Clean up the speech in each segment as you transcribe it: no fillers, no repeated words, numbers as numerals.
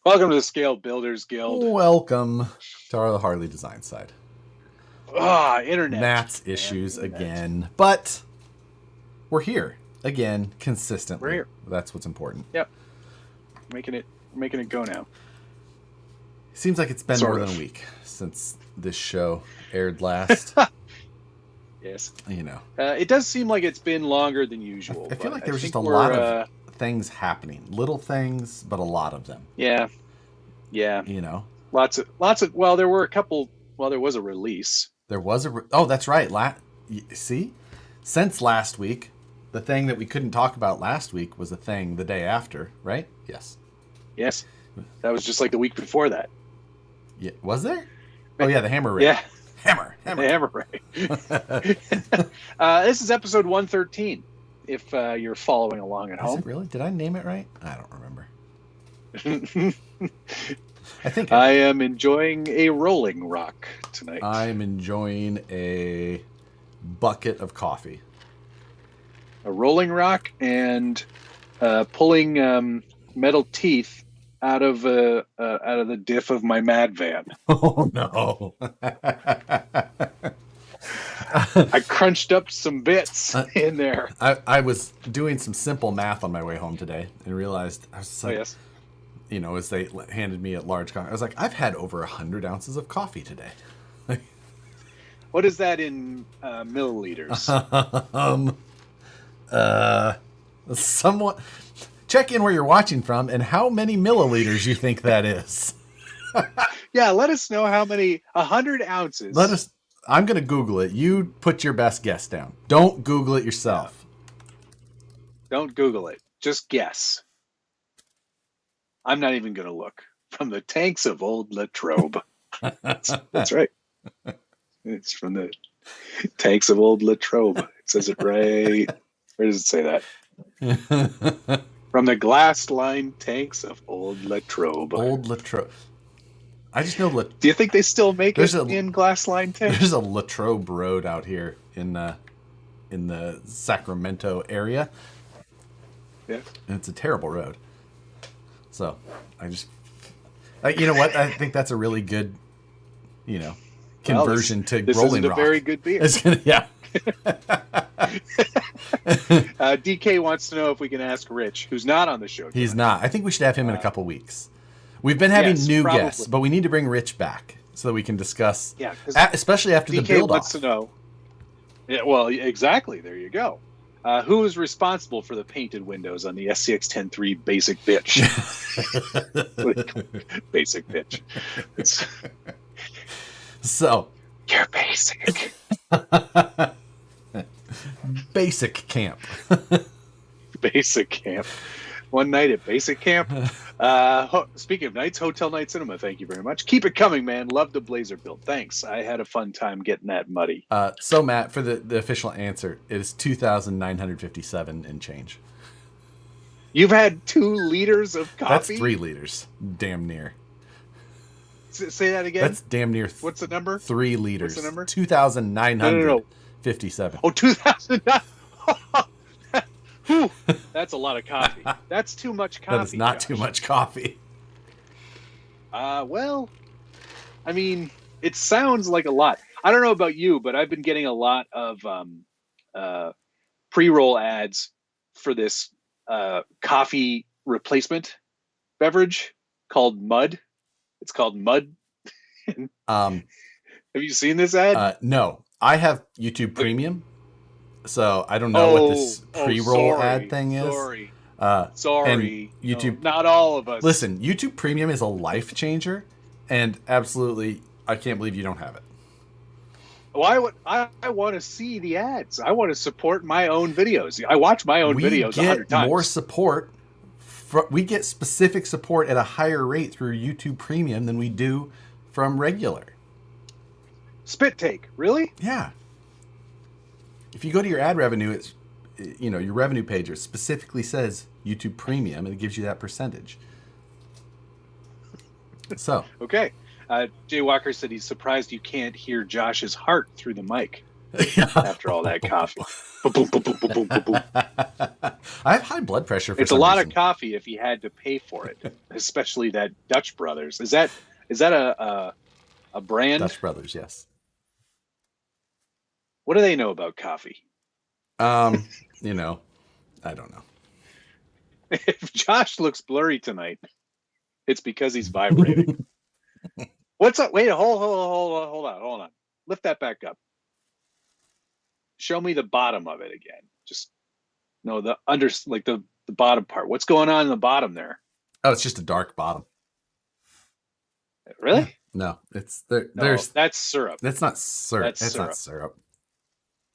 Welcome to the Scale Builders Guild. Welcome to our Harley design side. Internet. Matt's issues again, but we're here again consistently. We're here. That's what's important. Yep. Making it go now. Seems like it's been more than a week since this show aired last. Yes. You know. It does seem like it's been longer than usual. I feel like there was just a lot of things happening. Little things, but a lot of them. Yeah. Yeah. You know. Lots of well, there were a couple. Well, there was a release. There was oh, that's right. See? Since last week, the thing that we couldn't talk about last week was a thing the day after, right? Yes. Yes. That was just like the week before that. Yeah. Was there? Oh, yeah, the hammer ray. Yeah. Hammer. The hammer ray. This is episode 113, if you're following along at home. Is it really? Did I name it right? I don't remember. I think I am enjoying a rolling rock tonight. I'm enjoying a bucket of coffee. A rolling rock and pulling metal teeth out of the diff of my Mad Van. Oh no! I crunched up some bits in there. I was doing some simple math on my way home today and realized I was like, oh, yes. You know, as they handed me a large coffee, I was like, I've had over 100 ounces of coffee today. What is that in milliliters? Somewhat. Check in where you're watching from and how many milliliters you think that is. Yeah, let us know how many. 100 ounces. I'm going to Google it. You put your best guess down. Don't Google it yourself. Don't Google it. Just guess. I'm not even going to look. From the tanks of old Latrobe. That's right. It's from the tanks of old Latrobe. It says it right. Where does it say that? From the glass-lined tanks of old Latrobe. Old Latrobe. I just know. Do you think they still make it in glass-lined tanks? There's a Latrobe Road out here in the Sacramento area. Yeah, and it's a terrible road. So I just, you know what? I think that's a really good, conversion to this rolling rock. Rock. Very good beer. Yeah. DK wants to know if we can ask Rich, who's not on the show. He's not. I think we should have him in a couple weeks. We've been having new guests, but we need to bring Rich back so that we can discuss. Yeah, especially after the build-off. DK wants to know. Yeah, well, exactly. There you go. Who is responsible for the painted windows on the SCX 10.3 basic bitch? Basic bitch. So you're basic. Basic camp. Basic camp. One night at basic camp. Speaking of nights, Hotel Night Cinema, thank you very much. Keep it coming, man. Love the blazer build. Thanks. I had a fun time getting that muddy. So, Matt, for the official answer, it is 2,957 and change. You've had 2 liters of coffee? That's 3 liters. Damn near. Say that again? That's damn near. What's the number? 3 liters. What's the number? 2,957. Oh, 2,009. Whew, that's a lot of coffee. That's too much coffee. That is not too much coffee. Well, I mean, it sounds like a lot. I don't know about you, but I've been getting a lot of pre-roll ads for this coffee replacement beverage called Mud. It's called Mud. Have you seen this ad? No, I have YouTube Premium. So I don't know what this pre-roll ad thing is. Sorry. And YouTube. No, not all of us. Listen, YouTube Premium is a life changer, and absolutely, I can't believe you don't have it. Well, I want to see the ads. I want to support my own videos. I watch my own videos 100 times. We get more support. We get specific support at a higher rate through YouTube Premium than we do from regular. Spit take, really? Yeah. If you go to your ad revenue, it's your revenue page, it specifically says YouTube Premium, and it gives you that percentage. So okay, Jay Walker said he's surprised you can't hear Josh's heart through the mic. after all that coffee. Boom, boom, boom, boom, boom, boom, boom. I have high blood pressure for It's a some lot reason. of coffee if you had to pay for it, especially that Dutch Brothers. Is that a brand? Dutch Brothers, yes. What do they know about coffee? You know, I don't know. If Josh looks blurry tonight, it's because he's vibrating. What's up? Wait, hold on. Lift that back up. Show me the bottom of it again. Just no, the under, like the bottom part. What's going on in the bottom there? Oh, it's just a dark bottom. Really? No, it's there. No, There's that's syrup. that's not syrup. That's It's syrup. not syrup.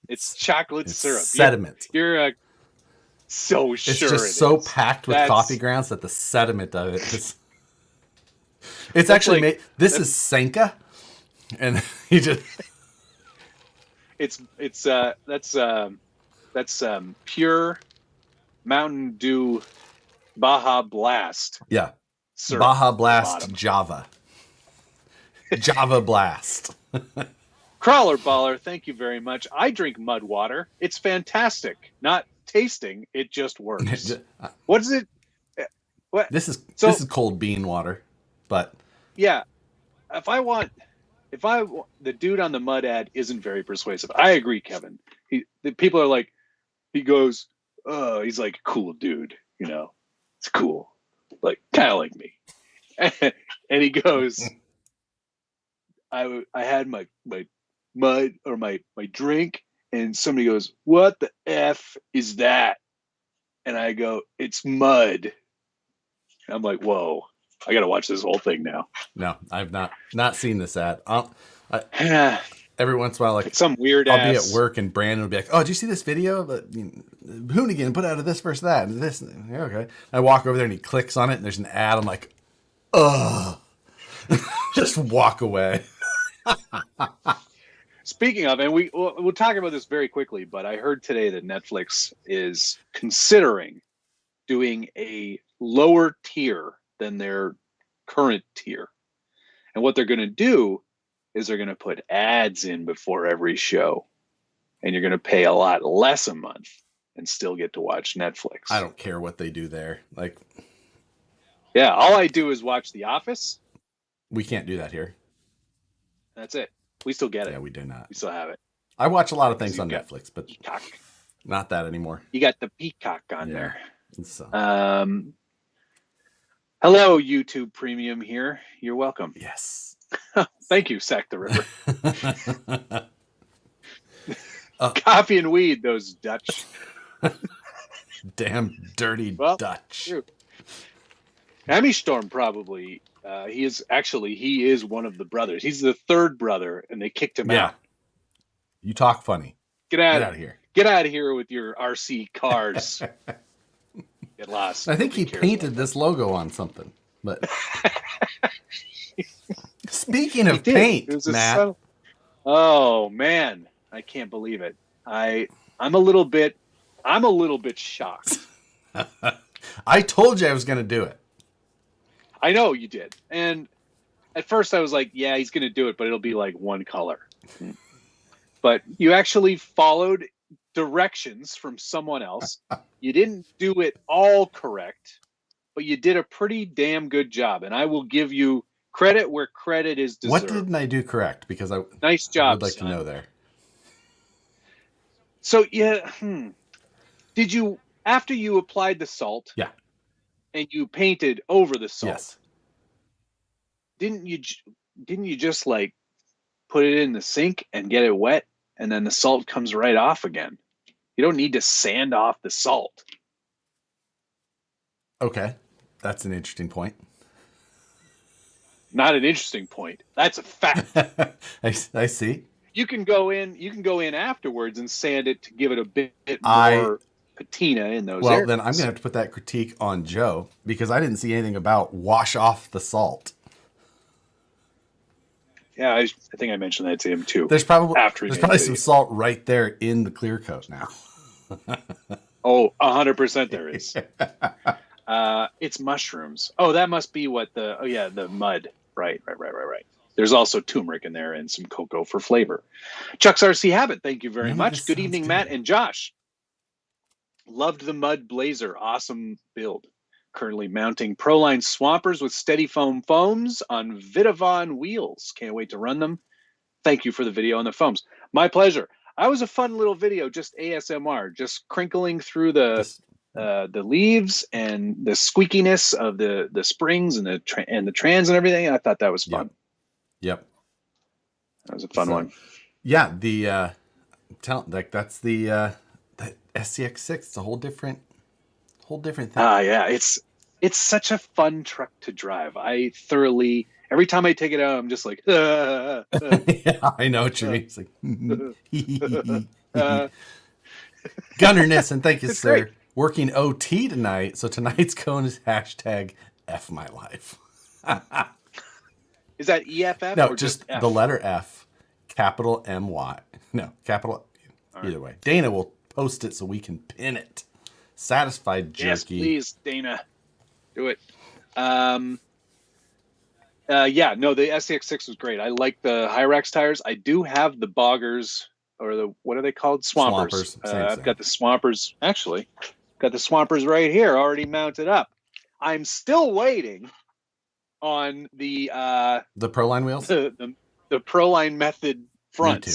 It's chocolate It's syrup. sediment. You're so It's sure just it so is. packed with That's- coffee grounds that the sediment of it is. It's actually like- made. This is Senka, and he just. That's pure Mountain Dew Baja Blast Yeah, syrup. Baja at the Blast bottom. Java. Java Blast. Crawler Baller, thank you very much. I drink mud water. It's fantastic. Not tasting, it just works. What is it? What? This is So- this is cold bean water, but Yeah. The dude on the mud ad isn't very persuasive. I agree, Kevin. The people are like, he goes, oh, he's like a cool dude, you know, it's cool, like kind of like me. And he goes, I had my mud or my drink, and somebody goes, what the F is that? And I go, it's mud. And I'm like, whoa, I gotta watch this whole thing now. no, I've not seen this ad. It's Every once in a while, like some weird I'll be ass. at work and Brandon will be like, "Oh, did you see this video? But Hoonigan put out of this versus that and this." Yeah, okay. I walk over there and he clicks on it and there's an ad. I'm like, "Ugh," just walk away. Speaking of, and we'll talk about this very quickly, but I heard today that Netflix is considering doing a lower tier than their current tier. And what they're going to do is they're going to put ads in before every show. And you're going to pay a lot less a month and still get to watch Netflix. I don't care what they do there. Like, Yeah, all I do is watch The Office. we can't do that here. That's it. We still get it. Yeah, we do not. We still have it. I watch a lot of things You on got- Netflix, but Peacock. not that anymore. You got the Peacock on Yeah. there. So, Hello, YouTube Premium here. You're welcome. yes. Thank you, Sack the River. Coffee and weed, those Dutch. Damn dirty Well, Dutch. true. Hammy Storm probably. He is one of the brothers. He's the third brother, and they kicked him Yeah. out. You talk funny. Get Get out out of here. Get out of here with your RC cars. Get lost. I think he Nobody cares painted about this logo on something. But speaking that. of He did. paint, It was a Matt, subtle- Oh man, I can't believe it. I'm a little bit shocked. I told you I was going to do it. I know you did. And at first I was like, yeah, he's going to do it, but it'll be like one color. But you actually followed directions from someone else. You didn't do it all correct, but you did a pretty damn good job. And I will give you credit where credit is deserved. What didn't I do correct? Because I Nice job, would like son. to know there. So, yeah, did you, after you applied the salt, Yeah. and you painted over the salt, Yes. didn't you just like put it in the sink and get it wet, and then the salt comes right off again? You don't need to sand off the salt. Okay. That's an interesting point. Not an interesting point. That's a fact. I see. You can go in afterwards and sand it to give it a bit I- more patina in those Well, areas. then I'm going to have to put that critique on Joe because I didn't see anything about wash off the salt. Yeah, I think I mentioned that to him too. There's probably After he there's made probably the some video. salt right there in the clear coat now. Oh, 100% there is. It's mushrooms. Oh, that must be what the mud. Right. There's also turmeric in there and some cocoa for flavor. Chuck's RC Habit, thank you very much. Good evening, Matt and Josh. Loved the Mud Blazer. Awesome build. Currently mounting Proline Swampers with steady foam foams on Vitavon wheels. Can't wait to run them. Thank you for the video on the foams. My pleasure. That was a fun little video, just ASMR, just crinkling through the leaves and the squeakiness of the springs and the trans and everything. I thought that was fun. Yep. That was a fun one. Yeah, that's the that SCX6. It's a whole different thing. Yeah, it's such a fun truck to drive. I thoroughly, every time I take it out, I'm just like, yeah, I know what you mean. It's like, Gunnerness, and thank you, it's sir. Great. Working OT tonight, so tonight's cone is hashtag F my life. Is that EFF? No, or just F? The letter F, capital MY. No, capital. All either way. Dana will post it so we can pin it. Satisfied jerky. Yes, please, Dana. Do it. Yeah, no, the SCX6 was great. I like the Hyrax tires. I do have the Boggers, or the, what are they called? Swampers. I've got the Swampers, actually. Got the Swampers right here, already mounted up. I'm still waiting on the Proline wheels? The Proline method fronts. Me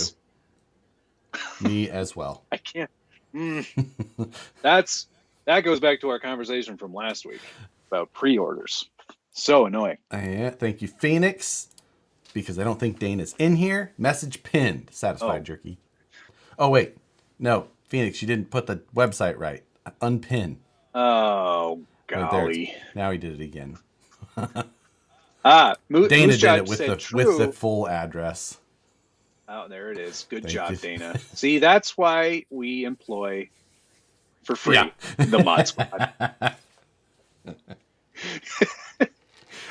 too. Me as well. I can't. That goes back to our conversation from last week about pre-orders. So annoying. Yeah, thank you, Phoenix, because I don't think Dana's in here. Message pinned. Satisfied jerky. Oh wait, no, Phoenix, you didn't put the website right. Unpin. Oh golly! Right, now he did it again. Dana did it with the full address. Oh, there it is. Good job, Dana. See, that's why we employ for free the Mod Squad.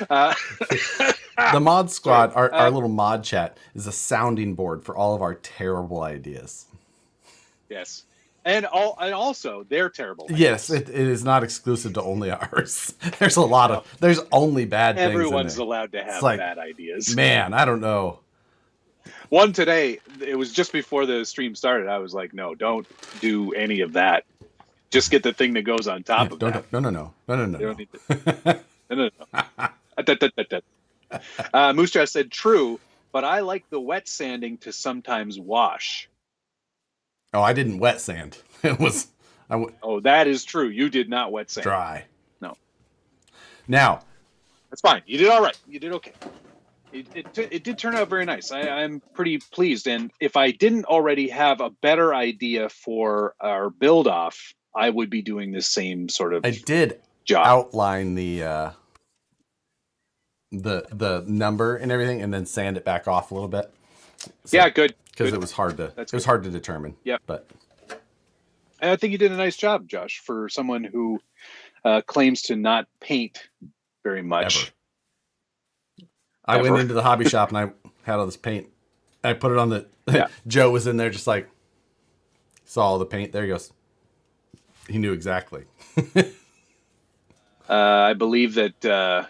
The Mod Squad, our little mod chat, is a sounding board for all of our terrible ideas. Yes. And also their terrible ideas. Yes, it is not exclusive to only ours. There's a lot of, there's only bad things. Everyone's allowed to have bad ideas. Man, I don't know. One today, it was just before the stream started. I was like, no, don't do any of that. Just get the thing that goes on top of that. No. Moose Trash said, true, but I like the wet sanding to sometimes wash. Oh, I didn't wet sand. It was... Oh, that is true. You did not wet sand. Dry. No. Now. That's fine. You did all right. You did okay. It did turn out very nice. I'm pretty pleased. And if I didn't already have a better idea for our build-off, I would be doing the same sort of job. Outline the number and everything, and then sand it back off a little bit. So, yeah, good. Because it was hard to hard to determine. Yeah, but I think you did a nice job, Josh, for someone who claims to not paint very much. I went into the hobby shop and I had all this paint. I put it on the. Joe was in there, just like saw all the paint. There he goes. He knew exactly. I believe that I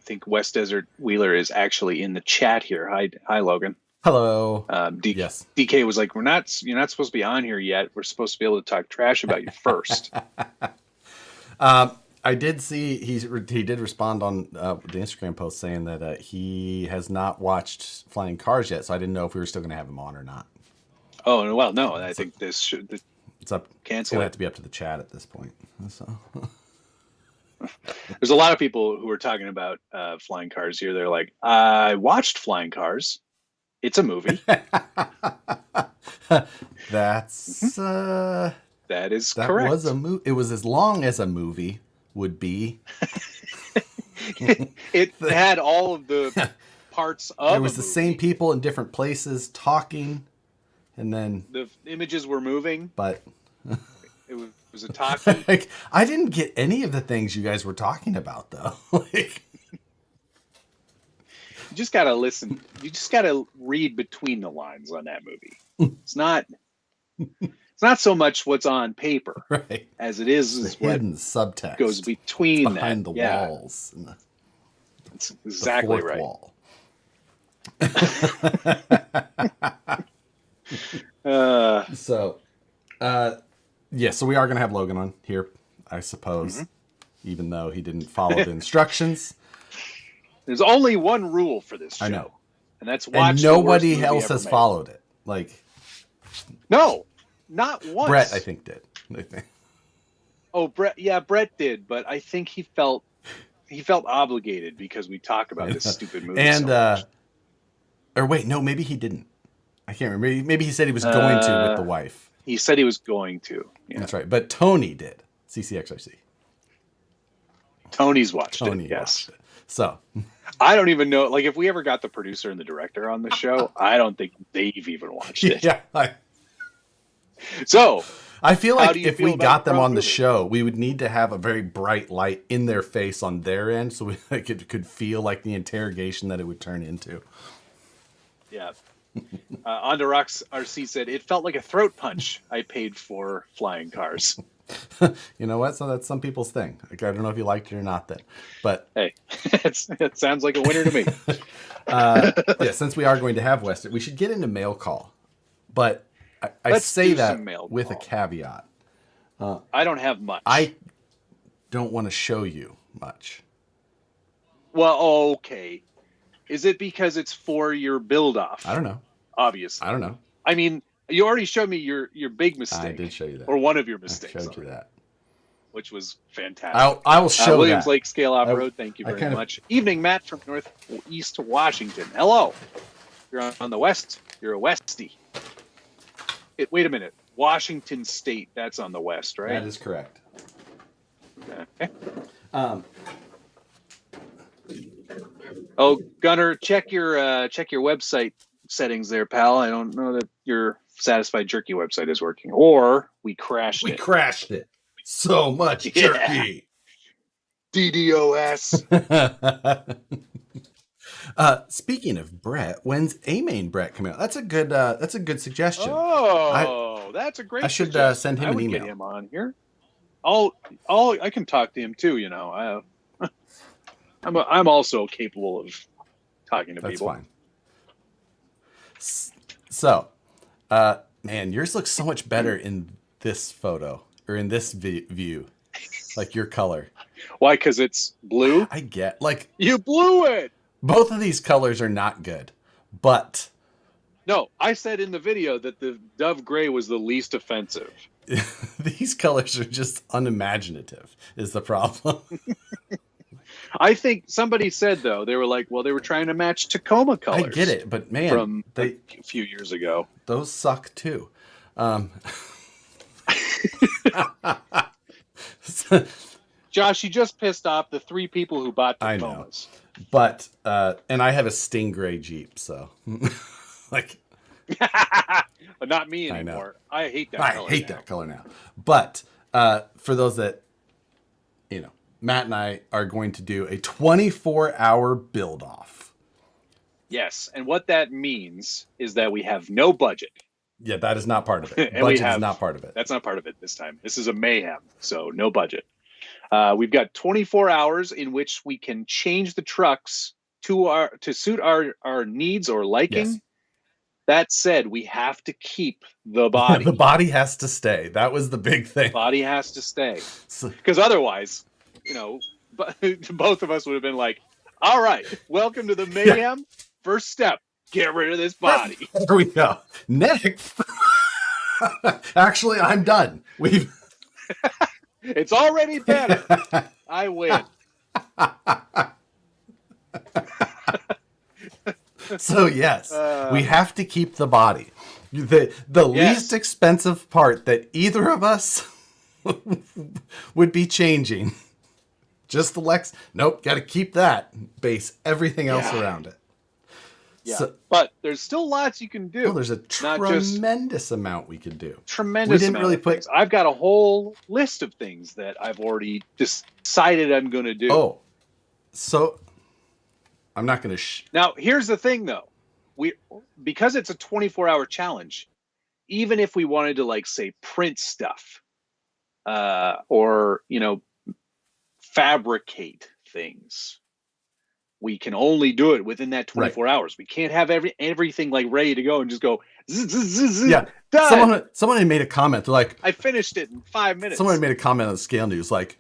think West Desert Wheeler is actually in the chat here. Hi, Logan. Hello. Yes. DK was like, you're not supposed to be on here yet. We're supposed to be able to talk trash about you first. I did see he did respond on the Instagram post saying that he has not watched Flying Cars yet, so I didn't know if we were still going to have him on or not. Oh well, no. I think this should. It's up. It's going to have to be up to the chat at this point. So. There's a lot of people who are talking about Flying Cars here. They're like, I watched Flying Cars. It's a movie. That's that is that correct. Was a movie. It was as long as a movie would be. It had all of the parts of. It was the same people in different places talking, and then the images were moving. But it was a talking. Like, I didn't get any of the things you guys were talking about, though. Like, you just gotta listen. You just gotta read between the lines on that movie. It's not so much what's on paper, right, as it is the what hidden subtext goes between behind the walls and That's The exactly fourth right. wall. So, yeah, so we are going to have Logan on here, I suppose, even though he didn't follow the instructions. There's only one rule for this I know. show, and that's And watch the worst nobody movie else ever has made. followed it. Like, No, not once. Brett, I think, did. I think. Oh, Brett. Yeah, Brett did, but I think he felt obligated because we talk about this stupid movie And, so much. or wait, no, maybe he didn't. I can't remember. Maybe he said he was going to with the wife. He said he was going to. Yeah. That's right. But Tony did. CCXRC. Tony's watched Tony it. Yes. watched it. So I don't even know. Like, if we ever got the producer and the director on the show, I don't think they've even watched it. yeah, So I feel how like do you if feel we about got them Pro on the Movie? show, we would need to have a very bright light in their face on their end, so we could feel like the interrogation that it would turn into. Yeah. On the Rocks RC said it felt like a throat punch. I paid for flying cars. You know what? So that's some people's thing. Like, I don't know if you liked it or not then. But Hey, it sounds like a winner to me. yeah, since we are going to have Western, we should get into mail call. But I Let's say do that some mail with call. a caveat. I don't have much. I don't want to show you much. Well, okay. Is it because it's for your build off? I don't know. Obviously. I don't know. I mean, you already showed me your big mistake. I did show you that. Or one of your mistakes. I showed you that. Which was fantastic. I will show Williams that. Lake Scale Off Road, thank you very much. Evening, Matt from Northeast Washington. Hello. You're on the west. You're a Westie. Wait a minute. Washington State, that's on the west, right? That is correct. Okay. Oh, Gunnar, check your website settings there, pal. I don't know that your Satisfied Jerky website is working, or we crashed it. We crashed it. So much jerky. DDoS. Speaking of Brett, when's A Main Brett coming out? That's a good suggestion. Oh, that's a great. I should send him an email. Get him on here. I can talk to him too. You know, I'm also capable of talking to people. That's fine. So, man, yours looks so much better in this photo or in this view, like your color. Why? Because it's blue. I get like you blew it. Both of these colors are not good, but no, I said in the video that the dove gray was the least offensive. These colors are just unimaginative is the problem. I think somebody said, though, they were like, well, they were trying to match Tacoma colors. I get it, but man, from a few years ago. Those suck too. Josh, you just pissed off the 3 people who bought Tacomas. I know. But, and I have a Stingray Jeep, so like, but not me anymore. I hate that color. I hate that color now. But, for those that, you know, Matt and I are going to do a 24-hour build off. Yes. And what that means is that we have no budget. Yeah, that is not part of it. And Budget is not part of it. That's not part of it this time. This is a mayhem. So no budget. We've got 24 hours in which we can change the trucks to suit our needs or liking. Yes. That said, we have to keep the body. The body has to stay. That was the big thing. Body has to stay. Because otherwise, you know, both of us would have been like, all right, welcome to the mayhem. Yeah. First step, get rid of this body. There we go. Next. Actually, I'm done. It's already better. I win. So yes, we have to keep the body. The least expensive part that either of us would be changing. Just the Lex. Nope, got to keep that. Base everything else around it. Yeah, so, but there's still lots you can do. Oh, there's a tremendous amount we could do. Tremendous. We didn't really put. I've got a whole list of things that I've already decided I'm going to do. Oh, so I'm not going to. Now, here's the thing, though. Because it's a 24-hour challenge. Even if we wanted to, like, say, print stuff, or fabricate things. we can only do it within that 24 Right. hours. We can't have everything like ready to go and just go, Yeah. done. Someone had made a comment. They're like, I finished it in 5 minutes. Someone had made a comment on the Scale News like,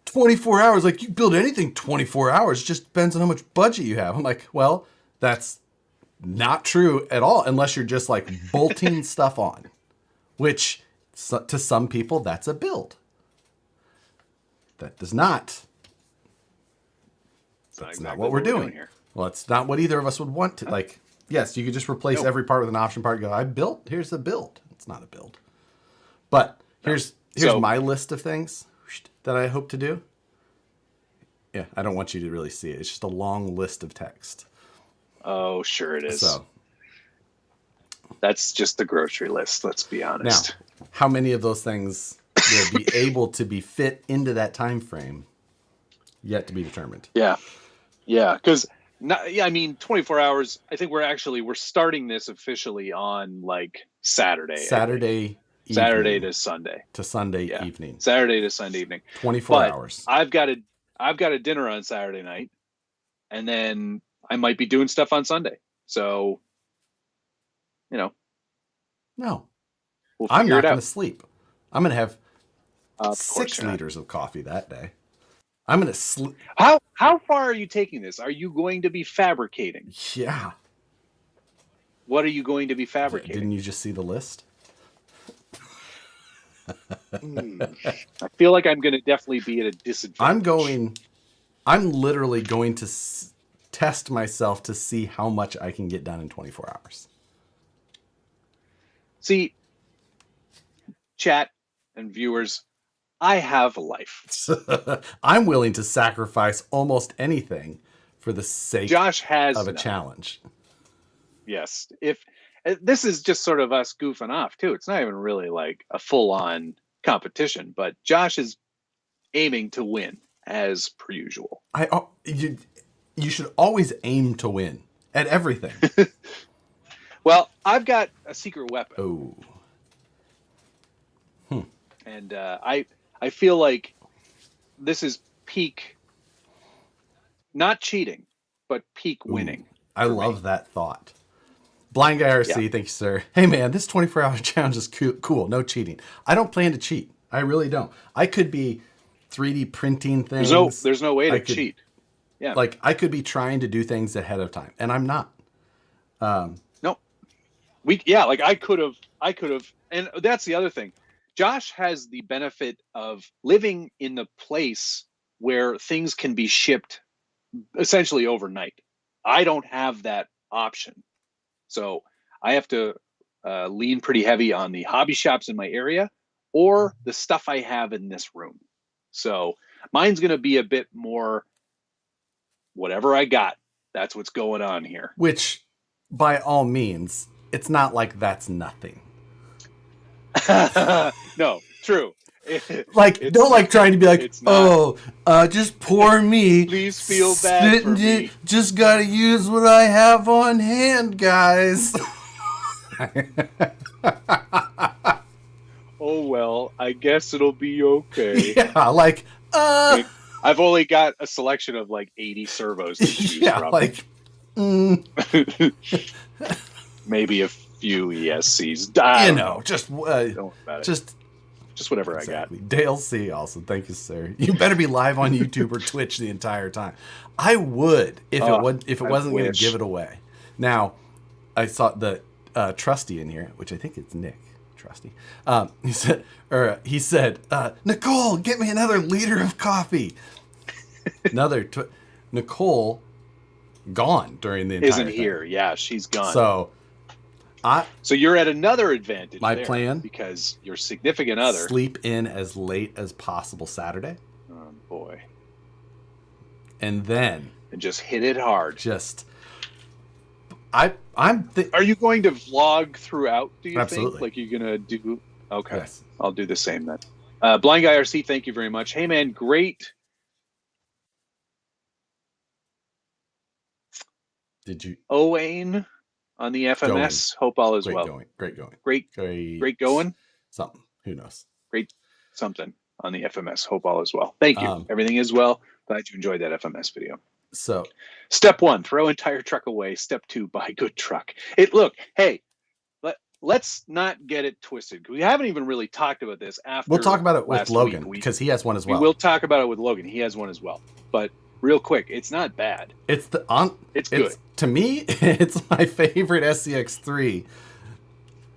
24 hours. Like, you build anything 24 hours. It just depends on how much budget you have. I'm like, well, that's not true at all unless you're just like bolting stuff on, which to some people, that's a build. That does not. That's not what we're doing here. Well, it's not what either of us would want to. Like, yes, you could just replace every part with an option part and go, I built, here's the build. It's not a build. But here's my list of things that I hope to do. Yeah, I don't want you to really see it. It's just a long list of text. Oh, sure it is. So that's just the grocery list, let's be honest. Now, how many of those things will be able to be fit into that time frame? Yet to be determined. Yeah. Yeah, because 24 hours. I think we're starting this officially on like Saturday. Saturday to Sunday. To Sunday evening. Saturday to Sunday evening. 24 hours. I've got a dinner on Saturday night, and then I might be doing stuff on Sunday. So, No. We'll I'm not going to sleep. I'm going to have 6 liters of coffee that day. I'm going to sleep. How far are you taking this? Are you going to be fabricating? Yeah. What are you going to be fabricating? Didn't you just see the list? I feel like I'm going to definitely be at a disadvantage. I'm literally going to test myself to see how much I can get done in 24 hours. See, chat and viewers, I have a life. I'm willing to sacrifice almost anything for the sake of a challenge. Yes. If this is just sort of us goofing off too. It's not even really like a full-on competition, but Josh is aiming to win as per usual. You should always aim to win at everything. Well, I've got a secret weapon. Oh. And I feel like this is peak, not cheating, but peak winning. I love that thought. Blind Guy RC, thank you, sir. Hey, man, this 24-hour challenge is cool. No cheating. I don't plan to cheat. I really don't. I could be 3D printing things. There's no way to cheat. Yeah. Like, I could be trying to do things ahead of time, and I'm not. No. Like I could have, and that's the other thing. Josh has the benefit of living in the place where things can be shipped essentially overnight. I don't have that option. So I have to lean pretty heavy on the hobby shops in my area or the stuff I have in this room. So mine's going to be a bit more whatever I got. That's what's going on here. Which, by all means, it's not like that's nothing. No, true. Don't trying to be like, just pour me. Please feel bad for me. Just gotta use what I have on hand, guys. Oh, well, I guess it'll be okay. Yeah, I've only got a selection of like 80 servos to choose from. Maybe a few ESCs. Just don't worry about it. Just whatever I got. Dale C. also, thank you, sir. You better be live on YouTube or Twitch the entire time. I would if it wasn't going to give it away. Now, I saw the Trusty in here, which I think it's Nick Trusty. He said, Nicole, get me another liter of coffee. Nicole gone during the entire isn't here. Time. Yeah, she's gone. So you're at another advantage. My plan, because your significant other sleep in as late as possible Saturday. Oh boy! And just hit it hard. Are you going to vlog throughout? Do you Absolutely. think? Like you're gonna do? Okay, yes. I'll do the same then. Blind Guy RC, thank you very much. Hey man, great. Did you? Owain on the FMS. Going. Hope all is well. Great going. Great going. Something. Who knows? Great something on the FMS. Hope all is well. Thank you. Everything is well. Glad you enjoyed that FMS video. So Step 1, throw entire truck away. Step 2, buy good truck. Hey, let's not get it twisted. We haven't even really talked about this after. We'll talk about it with last Logan week. because he has one as well. We will talk about it with Logan. He has one as well. But real quick, it's not bad. It's good. To me, it's my favorite SCX3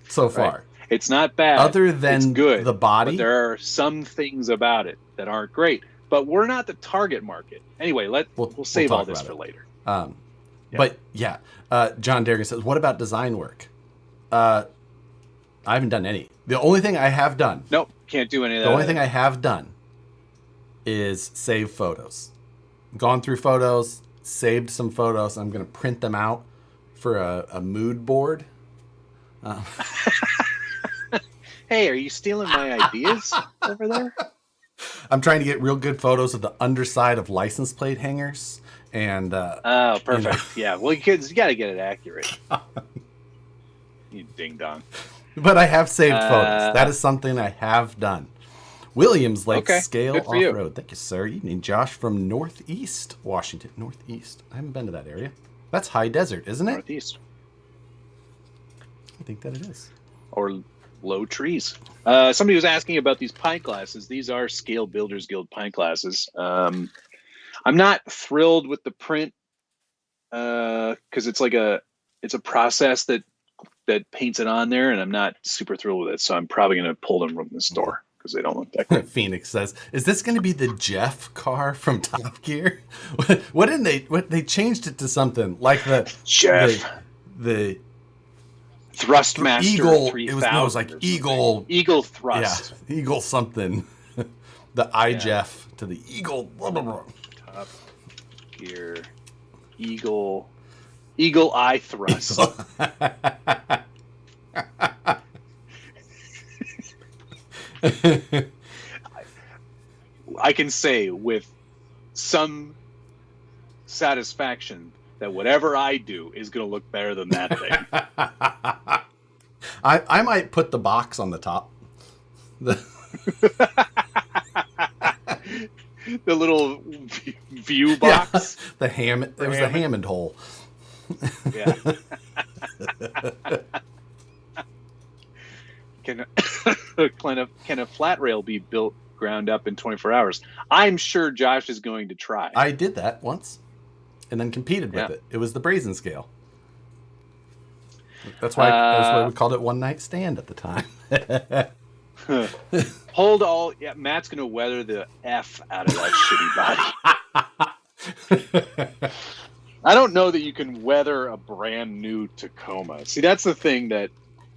so far. Right. It's not bad. Other than it's good, the body. But there are some things about it that aren't great. But we're not the target market. Anyway, we'll save all this for later. But yeah, John Derrigan says, what about design work? I haven't done any. The only thing I have done. Nope, can't do any of that. The only thing I have done is save photos. Gone through photos, saved some photos. I'm going to print them out for a mood board. Hey, are you stealing my ideas over there? I'm trying to get real good photos of the underside of license plate hangers. And oh, perfect. Yeah, well, you got to get it accurate. You ding dong. But I have saved photos. That is something I have done. Williams Lake Scale Off-Road. Thank you, sir. Evening, Josh from Northeast Washington. Northeast. I haven't been to that area. That's high desert, isn't it? Northeast. I think that it is. Or low trees. Somebody was asking about these pint glasses. These are Scale Builders Guild pint glasses. I'm not thrilled with the print because it's a process that paints it on there, and I'm not super thrilled with it. So I'm probably going to pull them from the store because they don't look that good. Phoenix says, "Is this going to be the Jeff car from Top Gear?" What they changed it to something like the Jeff, the Thrustmaster Eagle. 3000. It was like Eagle Thrust. Yeah, Eagle something. The Jeff to the Eagle. Blah, blah, blah. Top Gear Eagle Eye Thrust. I can say with some satisfaction that whatever I do is going to look better than that thing. I might put the box on the top. The little view box. Yeah, the Hammond. It was the Hammond hole. Yeah. Can a flat rail be built ground up in 24 hours? I'm sure Josh is going to try. I did that once and then competed with it. It was the brazen scale. That's why we called it one night stand at the time. Hold all. Yeah, Matt's going to weather the F out of that shitty body. I don't know that you can weather a brand new Tacoma. See, that's the thing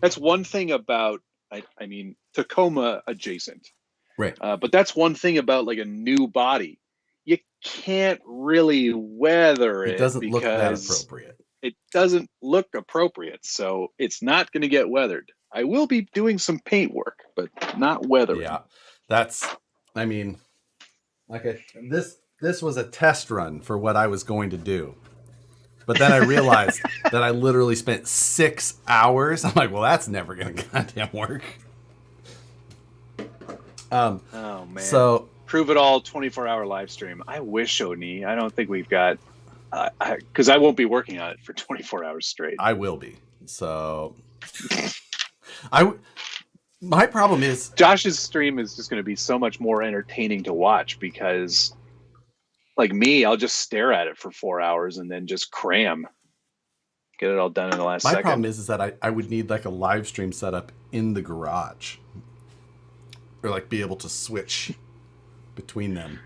that's one thing about, I mean, Tacoma adjacent. Right. But that's one thing about like a new body. You can't really weather it. It doesn't look that appropriate. It doesn't look appropriate. So it's not going to get weathered. I will be doing some paint work, but not weathering. Yeah. I mean, this was a test run for what I was going to do. But then I realized that I literally spent 6 hours. I'm like, well, that's never going to goddamn work. Oh, man. So, Prove It All 24-hour live stream. I wish, Oni. I don't think we've got... Because I won't be working on it for 24 hours straight. I will be. So... My problem is... Josh's stream is just going to be so much more entertaining to watch because... Like me, I'll just stare at it for 4 hours and then just cram. Get it all done in the last second. My problem is that I would need like a live stream setup in the garage. Or like be able to switch between them.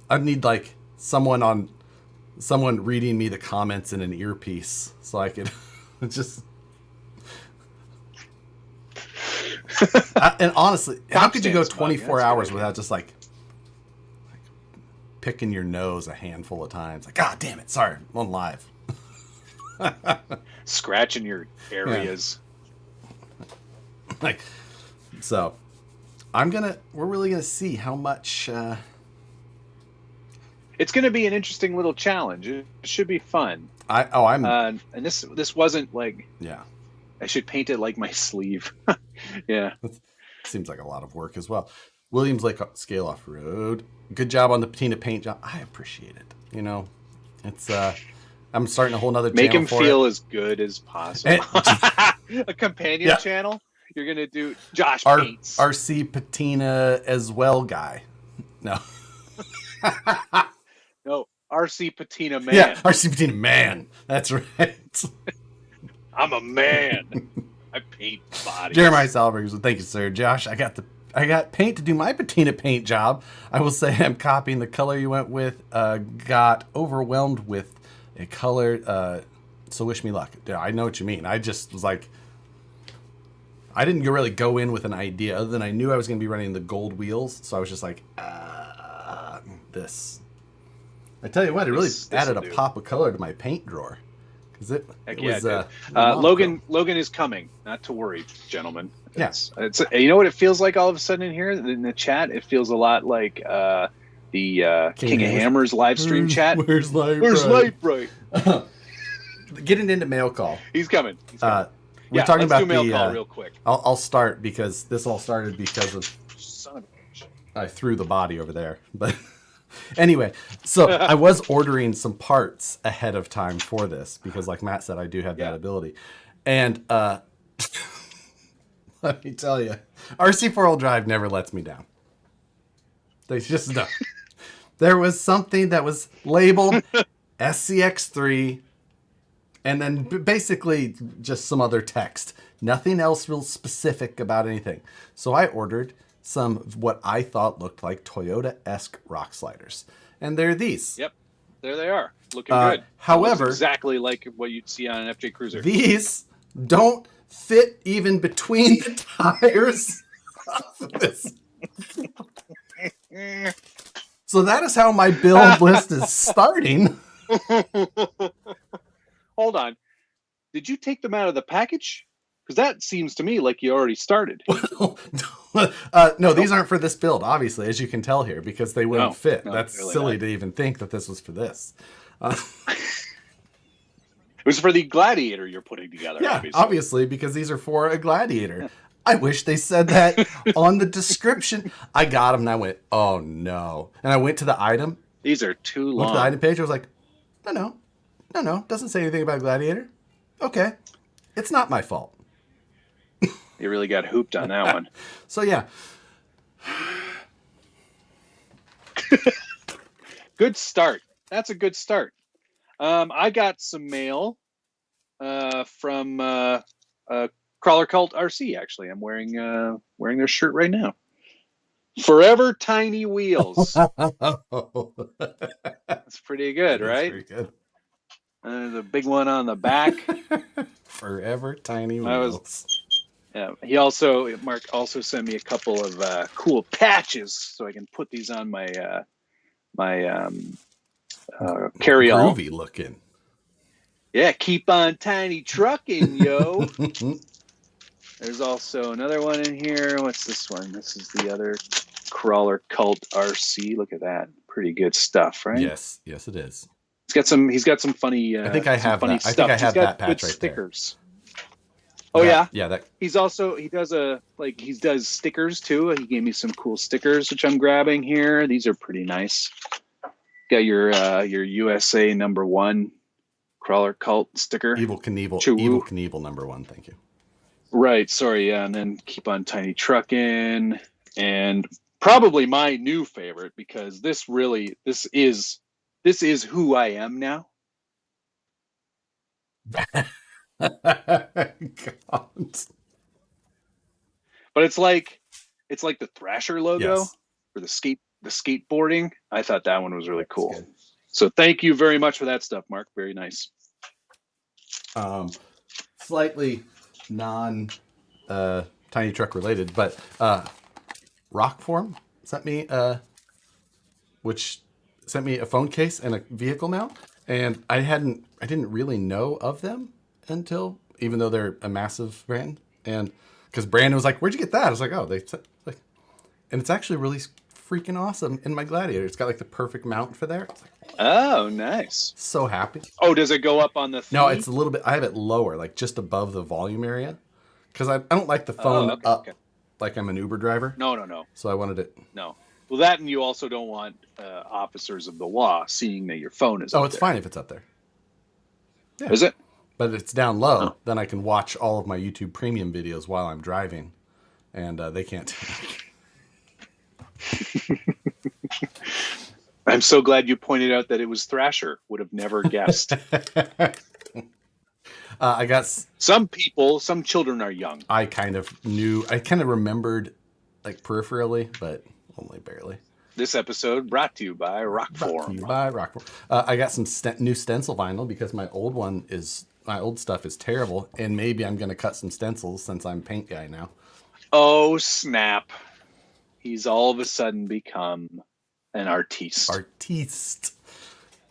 I'd need like someone reading me the comments in an earpiece so I could just... And honestly, how could you go 24 hours without just like picking your nose a handful of times? Like, God damn it, sorry, I'm on live. Scratching your areas. Yeah. Like, so we're really gonna see how much it's gonna be an interesting little challenge. It should be fun. And this wasn't like, yeah, I should paint it like my sleeve. Yeah. Seems like a lot of work as well. Williams Lake Scale Off Road. Good job on the patina paint job. I appreciate it. You know, it's I'm starting a whole nother Make channel him for feel it. as good as possible. A companion Yeah. channel. You're gonna do Josh Our paints. RC patina as well guy. No. No, RC patina man. Yeah, RC patina man. That's right. I'm a man. I paint bodies. Jeremiah Salberg, thank you, sir. Josh, I got paint to do my patina paint job. I will say I'm copying the color you went with. Got overwhelmed with a color. So wish me luck. Yeah, I know what you mean. I just was like, I didn't really go in with an idea other than I knew I was going to be running the gold wheels. So I was just like, this. I tell you what, it really added a pop of color to my paint drawer. It was, Logan is coming. Not to worry, gentlemen. Yes. It's you know what it feels like all of a sudden in here in the chat. It feels a lot like the King of Hammers live stream chat. Where's Light Bright? Getting into mail call. He's coming. We're talking about do mail call real quick. I'll start because this all started because of Son of a bitch. I threw the body over there, but. Anyway, so I was ordering some parts ahead of time for this because, like Matt said, I do have that ability. And let me tell you, RC 4-wheel drive never lets me down. They just don't. There was something that was labeled SCX3 and then basically just some other text. Nothing else real specific about anything. So I ordered some what I thought looked like Toyota-esque rock sliders. And they're these. Yep. There they are. Looking good. However, looks exactly like what you'd see on an FJ Cruiser. These don't fit even between the tires of this. So that is how my build list is starting. Hold on. Did you take them out of the package? Because that seems to me like you already started. No, these aren't for this build, obviously, as you can tell here, because they wouldn't fit. That's silly to even think that this was for this. It was for the Gladiator you're putting together. Yeah, obviously, because these are for a Gladiator. I wish they said that on the description. I got them and I went, oh no. And I went to the item. These are too long. Went to the item page. I was like, no. Doesn't say anything about Gladiator. Okay. It's not my fault. You really got hooped on that one. So yeah. Good start. That's a good start. I got some mail from Crawler Cult RC. Actually, I'm wearing their shirt right now. Forever Tiny Wheels. That's pretty good, right? Pretty good. There's a big one on the back. Forever Tiny Wheels. Yeah, Mark also sent me a couple of cool patches so I can put these on my carry-all. Groovy looking. Yeah, keep on tiny trucking, yo. There's also another one in here. What's this one? This is the other Crawler Cult RC. Look at that. Pretty good stuff, right? Yes, it is. He's got some funny I think I have that. stuff. I think I have that patch right stickers. there. Oh yeah, that. He does stickers too. He gave me some cool stickers, which I'm grabbing here. These are pretty nice. Got your USA #1 Crawler Cult sticker. Evil Knievel #1. Thank you. Right. Sorry. Yeah. And then keep on tiny trucking, and probably my new favorite because this is who I am now. God. But it's like the Thrasher logo yes. for the skateboarding. I thought that one was really cool. So thank you very much for that stuff, Mark. Very nice. Slightly non tiny truck related, but Rockform sent me a phone case and a vehicle mount, and I didn't really know of them until, even though they're a massive brand, and because Brandon was like, "Where'd you get that?" I was like, "Oh, and it's actually really freaking awesome in my Gladiator. It's got like the perfect mount for there." Oh, nice. So happy. Oh, does it go up on the No, it's a little bit, I have it lower, like just above the volume area, because I don't like the phone up. Okay. like I'm an Uber driver. No. So I wanted it. No. Well, that, and you also don't want officers of the law seeing that your phone is. Oh, it's fine if it's up there. Yeah. Is it? But if it's down low, then I can watch all of my YouTube Premium videos while I'm driving, and they can't. I'm so glad you pointed out that it was Thrasher. Would have never guessed. I got some children are young. I kind of remembered, like peripherally, but only barely. This episode brought to you by Rockform. I got some new stencil vinyl because my old stuff is terrible, and maybe I'm going to cut some stencils since I'm paint guy now. Oh, snap. He's all of a sudden become an artiste.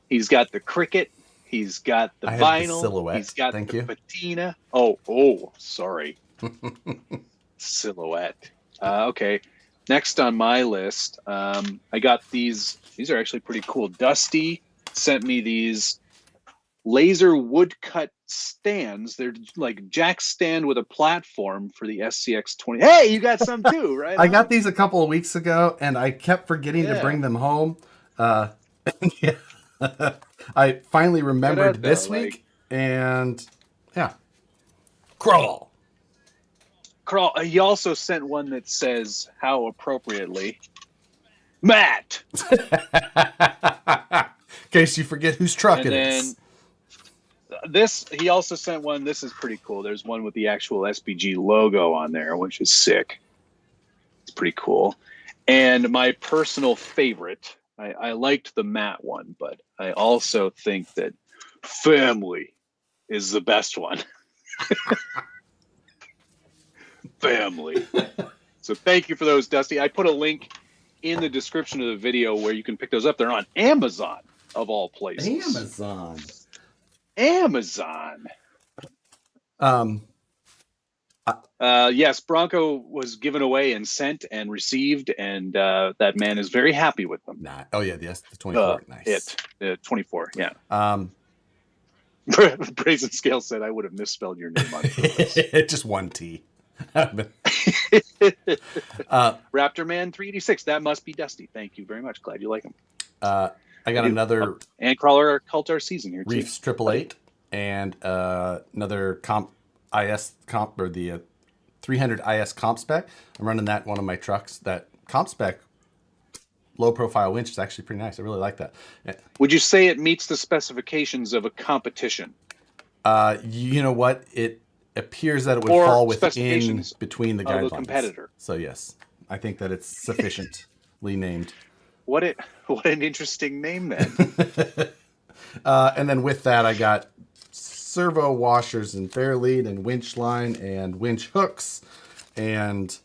He's got the Cricut. He's got the vinyl. The silhouette. He's got the patina. Oh, sorry. Silhouette. Okay. Next on my list, I got these. These are actually pretty cool. Dusty sent me these laser woodcut stands. They're like jack stand with a platform for the SCX20. Hey, you got some too, right? I got these a couple of weeks ago, and I kept forgetting to bring them home. I finally remembered this week, and yeah. Crawl. He also sent one that says, how appropriately, Matt. In case you forget whose truck it is. He also sent one. This is pretty cool. There's one with the actual SBG logo on there, which is sick. It's pretty cool. And my personal favorite, I liked the Matt one, but I also think that family is the best one. Family. So thank you for those, Dusty. I put a link in the description of the video where you can pick those up. They're on Amazon, of all places. Amazon. Yes, Bronco was given away and sent and received, and that man is very happy with them. Oh yeah, yes, the 24. Nice. The 24. Yeah. Brazen Scale said I would have misspelled your name on purpose. Just one T. Raptor Man 386. That must be Dusty. Thank you very much. Glad you like him. I got another and Crawler Cult our season here too. Reefs 888 and another comp IS comp or the 300 IS comp spec. I'm running that in one of my trucks. That comp spec low profile winch is actually pretty nice. I really like that. Would you say it meets the specifications of a competition? You know what? It appears that it would fall within between the guidelines. Of a competitor. So yes, I think that it's sufficiently named. What an interesting name then. And then with that, I got servo washers and fair lead and winch line and winch hooks and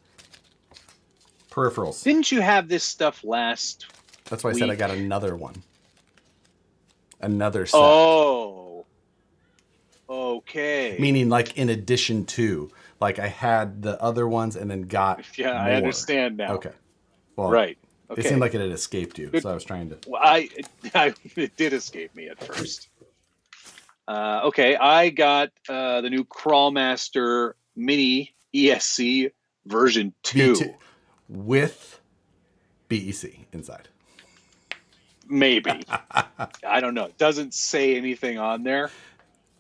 peripherals. Didn't you have this stuff last? That's why I said I got another one. Another set. Oh. Okay. Meaning like in addition to, like I had the other ones and then got more. I understand now. Okay. Well, right. Okay. It seemed like it had escaped you, so I was trying to. Well, it did escape me at first. Okay, I got the new Crawlmaster Mini ESC version 2. B2 with BEC inside. Maybe. I don't know. It doesn't say anything on there.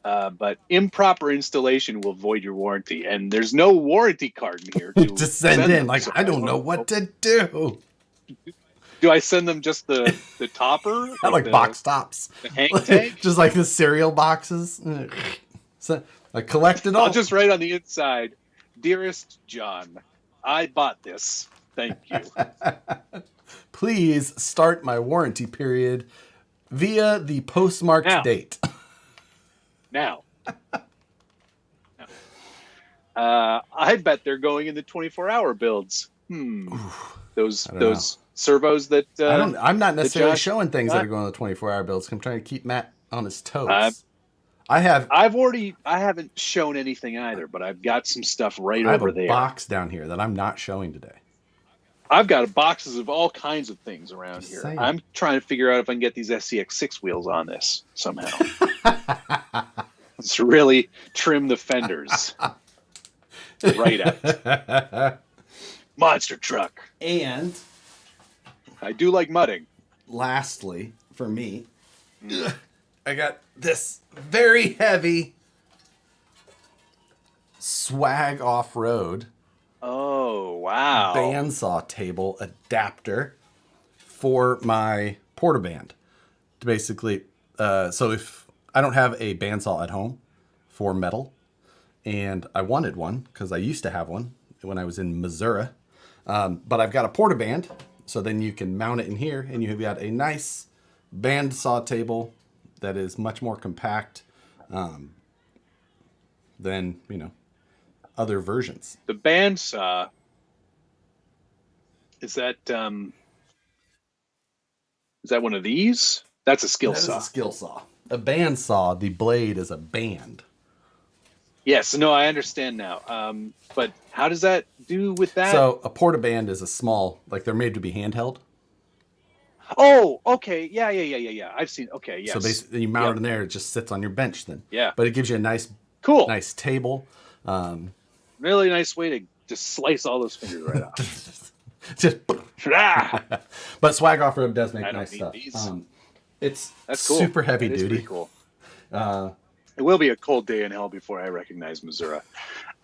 But improper installation will void your warranty, and there's no warranty card in here to send in. Like, I don't know what to do. Do I send them just the topper? Like box tops. The hang tag? Just like the cereal boxes. So I collect it all. I'll just write on the inside, "Dearest John, I bought this. Thank you." Please start my warranty period via the postmarked date. Now, I bet they're going in the 24-hour builds. Those servos that I'm not necessarily showing things that are going on the 24-hour builds. I'm trying to keep Matt on his toes. I haven't shown anything either, but I've got some stuff right over there. I have a box down here that I'm not showing today. I've got boxes of all kinds of things around here. I'm trying to figure out if I can get these SCX6 wheels on this somehow. Let's really trim the fenders right out. Monster truck. And I do like mudding. lastly, for me, I got this very heavy Swag Off-Road Oh, wow. bandsaw table adapter for my Portaband. To basically, so if I don't have a bandsaw at home for metal, and I wanted one because I used to have one when I was in Missouri, but I've got a Portaband, so then you can mount it in here, and you've got a nice bandsaw table that is much more compact than other versions. The bandsaw, is that one of these? That's a skill That saw. is a skill saw. A bandsaw, the blade is a band. Yes, no, I understand now. But how does that do with that? So a Portaband is a small, like they're made to be handheld. Oh, okay. Yeah. I've seen. Okay, yes. So basically, you mount it in there, it just sits on your bench then. Yeah. But it gives you a nice table. Really nice way to just slice all those fingers right off. Just. But Swag Off-Road does make I don't nice need stuff. these. That's cool. super heavy That is duty. pretty cool. It will be a cold day in hell before I recognize Missouri.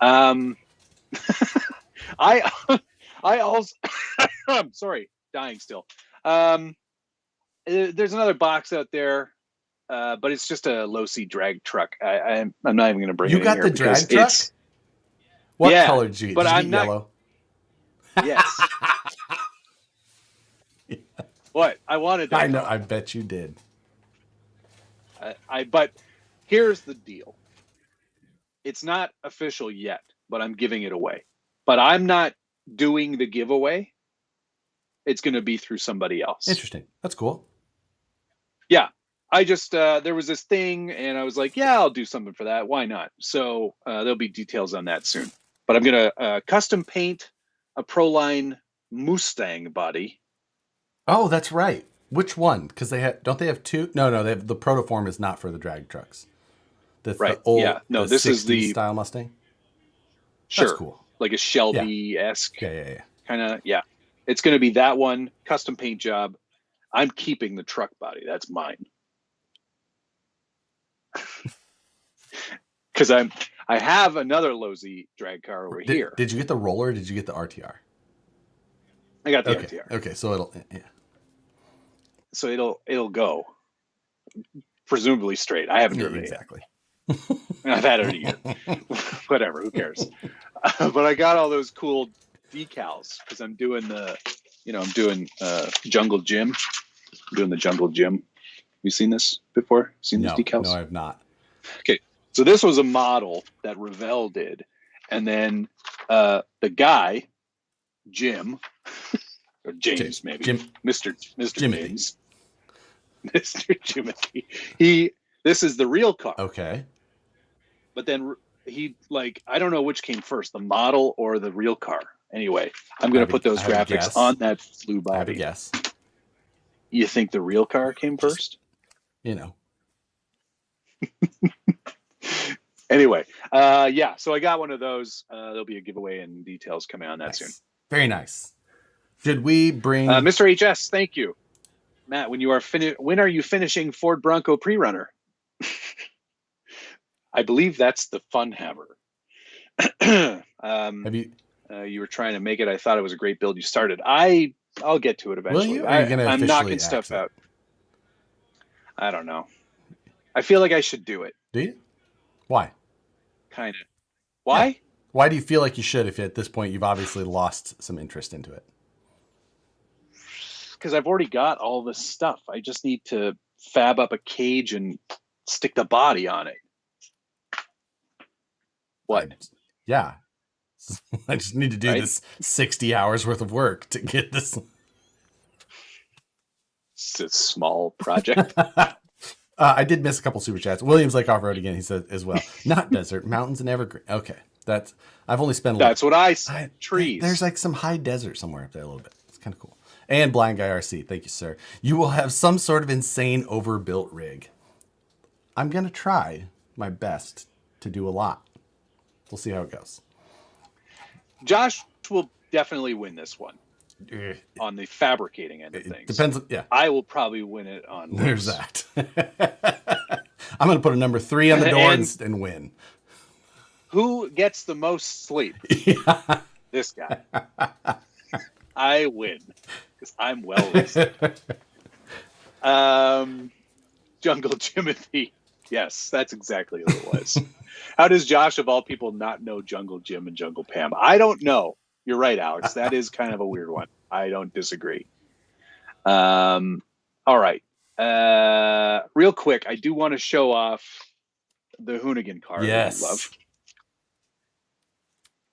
I also I'm sorry, dying still. There's another box out there, but it's just a low C drag truck. I'm not even going to bring it in here. You got the drag truck? What color did you get? But Did you I'm get yellow? Yes. What? I wanted that. I know. I bet you did. But here's the deal. It's not official yet, but I'm giving it away. But I'm not doing the giveaway. It's going to be through somebody else. Interesting. That's cool. Yeah. I just, there was this thing and I was like, yeah, I'll do something for that. Why not? So there'll be details on that soon. But I'm going to custom paint a Proline Mustang body. Oh, that's right. Which one? Because don't they have two? No, they have, the Protoform is not for the drag trucks. That's right. The old, yeah. No, this is the style Mustang. Sure. That's cool. Like a Shelby-esque. Yeah. Kind of, yeah. It's going to be that one, custom paint job. I'm keeping the truck body. That's mine. Because I have another low Z drag car over here. Did you get the roller or did you get the RTR? I got the RTR. Okay, so it'll go presumably straight. I haven't driven it exactly. I've had it a year. Whatever, who cares? But I got all those cool decals because I'm doing Jungle Gym. I'm doing the Jungle Gym. You seen this before? Seen these decals? No, I have not. Okay, so this was a model that Revell did, and then the guy, Jim, or James maybe, Mr. James, Mr. Jimothy. This is the real car. Okay. But then he I don't know which came first, the model or the real car. Anyway, I'm going to put those graphics on that blue body. I have a guess. You think the real car came first? Anyway, yeah. So I got one of those. There'll be a giveaway and details coming on that soon. Very nice. Should we bring Mr. HS? Thank you, Matt. When are you finishing Ford Bronco pre-runner? I believe that's the Fun Haver. Have you? You were trying to make it. I thought it was a great build you started. I'll get to it eventually. Will you? Are you gonna I'm knocking stuff out. I don't know. I feel like I should do it. Do you? Why? Kind of. Why? Yeah. Why do you feel like you should if at this point you've obviously lost some interest into it? Because I've already got all this stuff. I just need to fab up a cage and stick the body on it. What? Yeah. I just need to do this 60 hours worth of work to get this. It's a small project. I did miss a couple super chats. Williams like off-road again. He said as well. Not desert, mountains and evergreen. Okay, I've only spent. That's what I said. Trees. There's like some high desert somewhere up there a little bit. It's kind of cool. And Blind Guy RC, thank you, sir. You will have some sort of insane overbuilt rig. I'm gonna try my best to do a lot. We'll see how it goes. Josh will definitely win this one on the fabricating end of things. Depends. Yeah, I will probably win it on there's looks. that. I'm going to put a number 3 on the door and win. Who gets the most sleep? Yeah. This guy. I win because I'm well rested. Jungle Jimothy. Yes, that's exactly who it was. How does Josh, of all people, not know Jungle Jim and Jungle Pam? I don't know. You're right, Alex. That is kind of a weird one. I don't disagree. All right. Real quick, I do want to show off the Hoonigan card. Yes. That I love.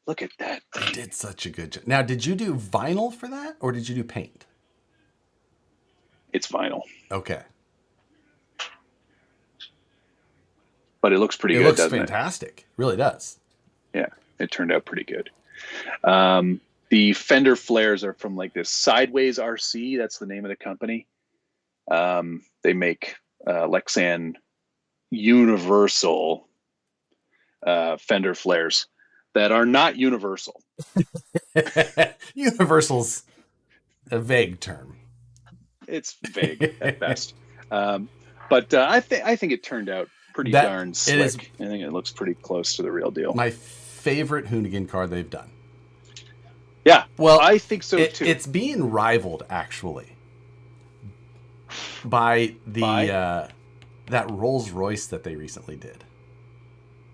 Look at that. You did such a good job. Now, did you do vinyl for that, or did you do paint? It's vinyl. Okay. But it looks pretty good, doesn't it? It looks fantastic. It really does. Yeah, it turned out pretty good. The Fender Flares are from like this Sideways RC. That's the name of the company. They make Lexan Universal Fender Flares that are not universal. Universal's a vague term. It's vague at best. But I think it turned out pretty darn slick. I think it looks pretty close to the real deal. My favorite Hoonigan card they've done. Yeah, well, I think so too. It's being rivaled actually by the that Rolls Royce that they recently did.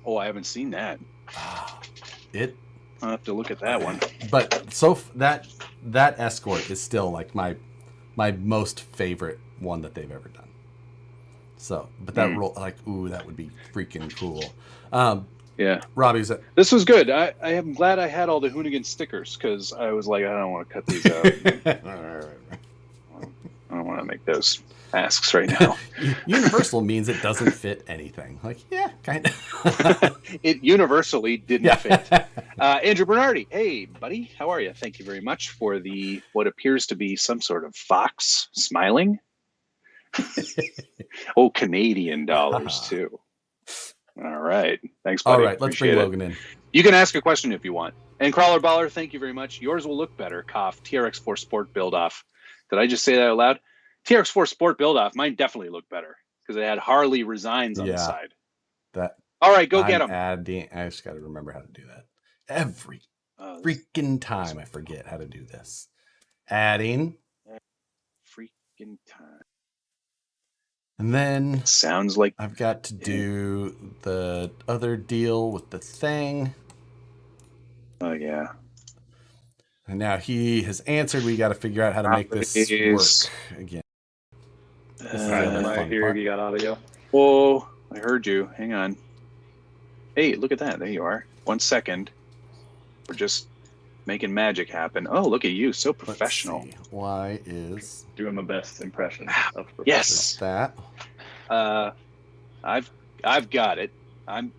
Oh, I haven't seen that. I'll have to look at that one. But that Escort is still like my most favorite one that they've ever done. So, but that that would be freaking cool. Yeah, Robbie, was that? This was good. I am glad I had all the Hoonigan stickers because I was like, I don't want to cut these out. I don't want to make those asks right now. Universal means it doesn't fit anything. Like, yeah, kind of. It universally didn't fit. Andrew Bernardi, hey, buddy, how are you? Thank you very much for what appears to be some sort of fox smiling. Oh, Canadian dollars too. All right. Thanks, buddy. All right, let's bring Logan in. You can ask a question if you want. And Crawler Baller, thank you very much. Yours will look better. Cough. TRX4 Sport Build Off. Did I just say that out loud? TRX4 Sport Build Off. Mine definitely looked better because it had Harley Resigns on the side. All right, go get them. I just got to remember how to do that. Every freaking time I forget how to do this. Adding. Freaking time. And then sounds like I've got to do the other deal with the thing. Oh yeah. And now he has answered. We got to figure out how to make this work again. I hear you got audio. Whoa, I heard you. Hang on. Hey, look at that. There you are. 1 second. We're just making magic happen. Oh, look at you. So professional. Why is doing my best impression of professional. Yes. That. I've got it.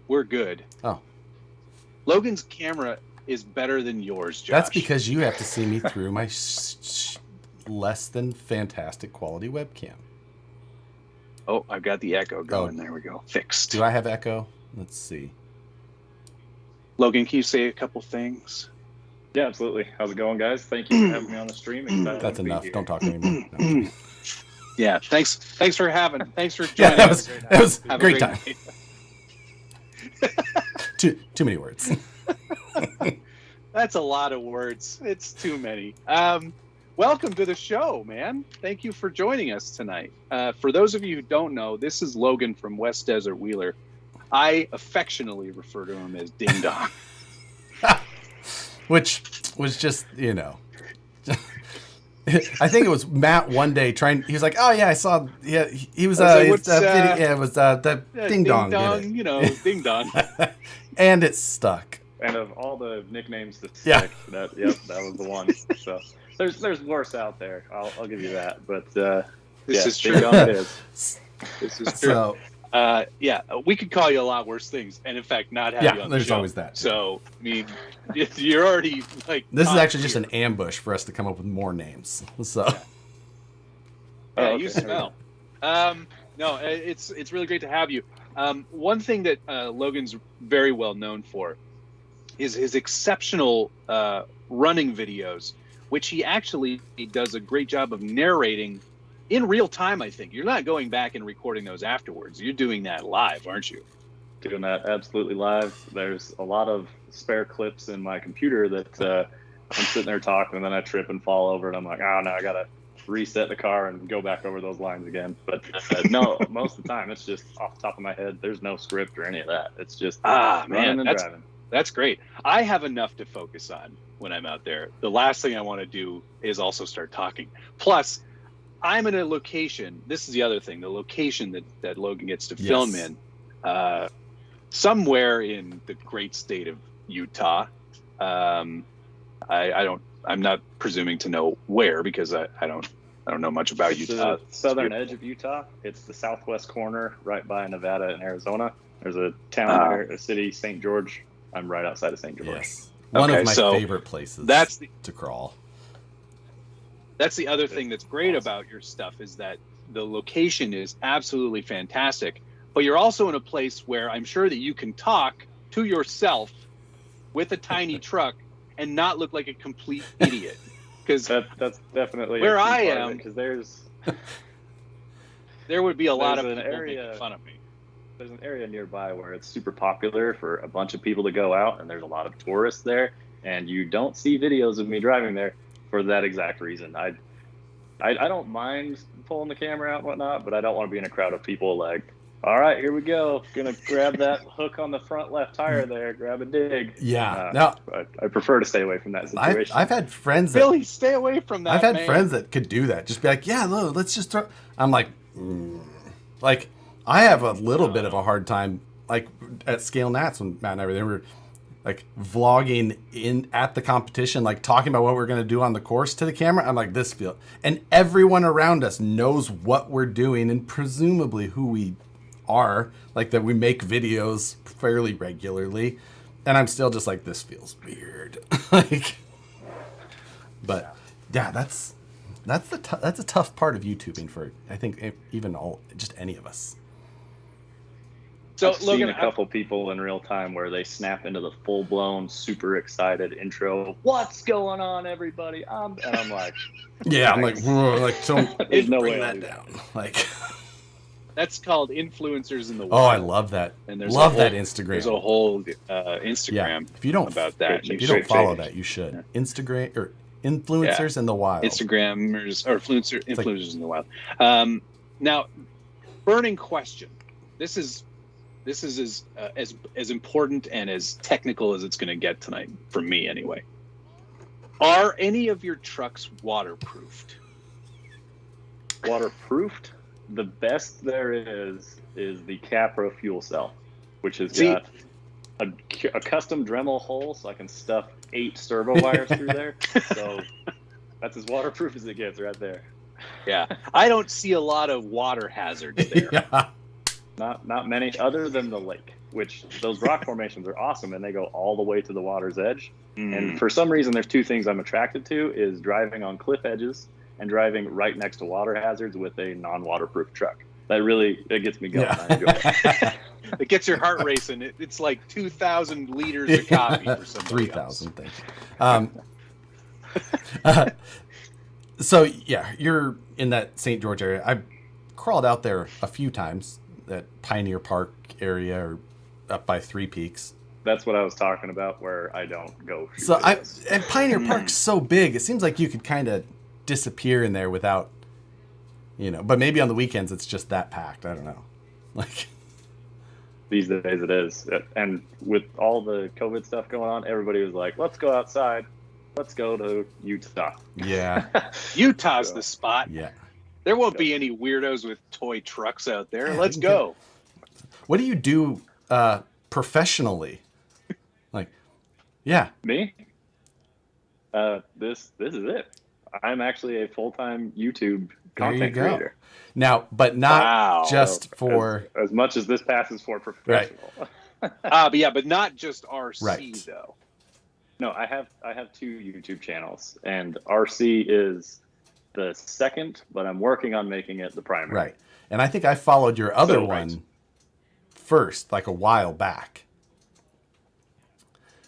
We're good. Oh. Logan's camera is better than yours, Josh. That's because you have to see me through my less than fantastic quality webcam. Oh, I've got the echo going. There we go. Fixed. Do I have echo? Let's see. Logan, can you say a couple things? Yeah, absolutely. How's it going, guys? Thank you for having me on the stream. That's enough. Don't talk anymore. No. Yeah, thanks for joining us. That was a great time. Too many words. That's a lot of words. It's too many. Welcome to the show, man. Thank you for joining us tonight. For those of you who don't know, this is Logan from West Desert Wheeler. I affectionately refer to him as Ding Dong. Which was just, I think it was Matt one day he was like, oh yeah, I saw, yeah, he was, it was the Ding Dong. Ding Dong. And it stuck. And of all the nicknames that stick, that was the one. So there's worse out there. I'll give you that. But this is true. Ding Dong it is. This is true. So, we could call you a lot worse things, and in fact, not have you on the show. There's always that. Too. So, I mean, you're already like. This is actually just an ambush for us to come up with more names. So. You smell. No, it's really great to have you. One thing that Logan's very well known for is his exceptional running videos, which he actually does a great job of narrating in real time. I think you're not going back and recording those afterwards. You're doing that live, aren't you? Doing that absolutely live. There's a lot of spare clips in my computer that I'm sitting there talking, and then I trip and fall over, and I'm like, oh no, I gotta reset the car and go back over those lines again. But no, most of the time it's just off the top of my head. There's no script or any of that. It's just running and driving. That's great. I have enough to focus on when I'm out there. The last thing I want to do is also start talking. Plus, I'm in a location. This is the other thing. The location that Logan gets to film in, somewhere in the great state of Utah. I'm not presuming to know where, because I don't know much about Utah. The southern edge of Utah. It's the southwest corner, right by Nevada and Arizona. There's a town there, a city, St. George. I'm right outside of St. George. Yes. One of my favorite places to crawl. That's the other thing that's great about your stuff, is that the location is absolutely fantastic, but you're also in a place where I'm sure that you can talk to yourself with a tiny truck and not look like a complete idiot. Because that's definitely where I am, because there would be a lot of people making fun of me. There's an area nearby where it's super popular for a bunch of people to go out, and there's a lot of tourists there, and you don't see videos of me driving there for that exact reason. I don't mind pulling the camera out and whatnot, but I don't want to be in a crowd of people like, all right, here we go. Gonna grab that hook on the front left tire there, grab a dig. Yeah. No, I prefer to stay away from that situation. I've had friends that... Billy, stay away from that, I've had friends that could do that. Just be like, yeah, look, let's just throw... I'm like, like, I have a little bit of a hard time, like, at Scale Nats when Matt and I were like, vlogging at the competition, like, talking about what we're going to do on the course to the camera. I'm like, this feel... And everyone around us knows what we're doing and presumably who we are, like, that we make videos fairly regularly. And I'm still just like, this feels weird. Like, but, yeah, that's a tough part of YouTubing for, I think, even just any of us. So I've seen a couple people in real time where they snap into the full-blown, super excited intro. What's going on, everybody? And I'm like, yeah, I'm like, whoa, like, don't there's no bring way that down. Like, that's called influencers in the world. Oh, I love that. And love that Instagram. There's a whole Instagram if you don't about that. If you don't follow that, you should. Instagram or influencers in the wild. Instagrammers or influencers in the wild. Now, burning question. This is as important and as technical as it's going to get tonight, for me anyway. Are any of your trucks waterproofed? Waterproofed? The best there is the Capra fuel cell, which has got a custom Dremel hole, so I can stuff 8 servo wires through there. So that's as waterproof as it gets right there. Yeah, I don't see a lot of water hazards there. Yeah. Not many, other than the lake, which those rock formations are awesome, and they go all the way to the water's edge. And for some reason, there's 2 things I'm attracted to, is driving on cliff edges and driving right next to water hazards with a non-waterproof truck. It gets me going. Yeah. I enjoy it. It gets your heart racing. It's like 2,000 liters of coffee for somebody 3,000, thank you. So, yeah, you're in that St. George area. I crawled out there a few times, that Pioneer Park area or up by Three Peaks. That's what I was talking about, where I don't go. So and Pioneer Park's so big, it seems like you could kind of disappear in there without, but maybe on the weekends it's just that packed. I don't know. Like, these days it is. And with all the COVID stuff going on, everybody was like, let's go outside. Let's go to Utah. Yeah. Utah's the spot. Yeah. There won't be any weirdos with toy trucks out there. Yeah, let's go. What do you do professionally? Like, yeah. Me? This is it. I'm actually a full-time YouTube content creator. Now, but not just for... As much as this passes for professional. Right. But not just RC, right. though. No, I have 2 YouTube channels, and RC is the second, but I'm working on making it the primary. Right. And I think I followed your other one first, like a while back.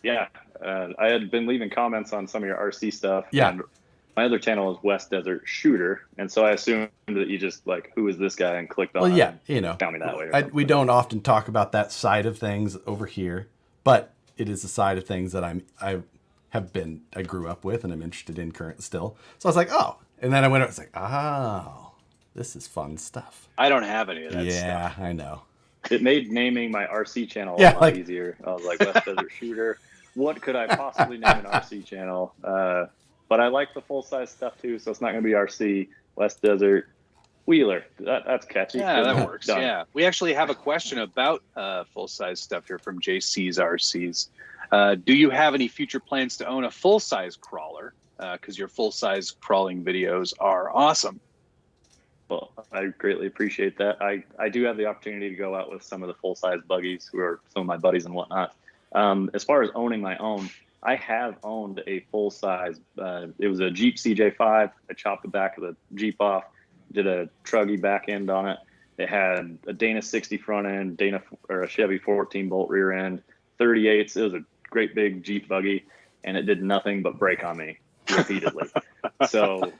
Yeah, I had been leaving comments on some of your RC stuff. Yeah. And my other channel is West Desert Shooter, and so I assumed that you just like, who is this guy, and clicked on. Well, yeah, it you know, and found me that way. Or we don't often talk about that side of things over here, but it is a side of things that I grew up with and I'm interested in current still. So I was like, oh, and then I went, I was like, oh, this is fun stuff. I don't have any of that Yeah, stuff. I know. It made naming my RC channel a Yeah, lot like- easier. I was like, West Desert Shooter. What could I possibly name an RC channel? But I like the full size stuff too, so it's not going to be RC. West Desert Wheeler. That's catchy. Yeah, Good. that works. Done. Yeah, we actually have a question about full size stuff here from JC's RCs. Do you have any future plans to own a full size crawler? Because your full size crawling videos are awesome. Well, I greatly appreciate that. I do have the opportunity to go out with some of the full size buggies who are some of my buddies and whatnot. As far as owning my own, I have owned a full size. It was a Jeep CJ5. I chopped the back of the Jeep off, did a truggy back end on it. It had a Dana 60 front end, or a Chevy 14 bolt rear end, 38s. It was a great big Jeep buggy, and it did nothing but break on me repeatedly. So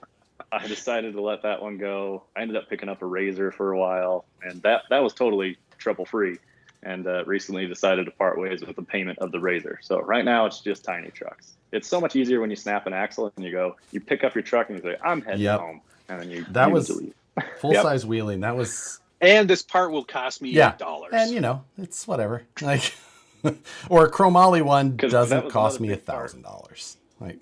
I decided to let that one go. I ended up picking up a Razor for a while, and that was totally trouble free. And recently decided to part ways with the payment of the Razor. So right now it's just tiny trucks. It's so much easier when you snap an axle and you pick up your truck and you say, I'm heading home. And then you leave. Full size wheeling. That was. And this part will cost me $8. And you know, it's whatever. Like, or a chromoly one 'Cause doesn't that was cost me another big part. $1,000. Like,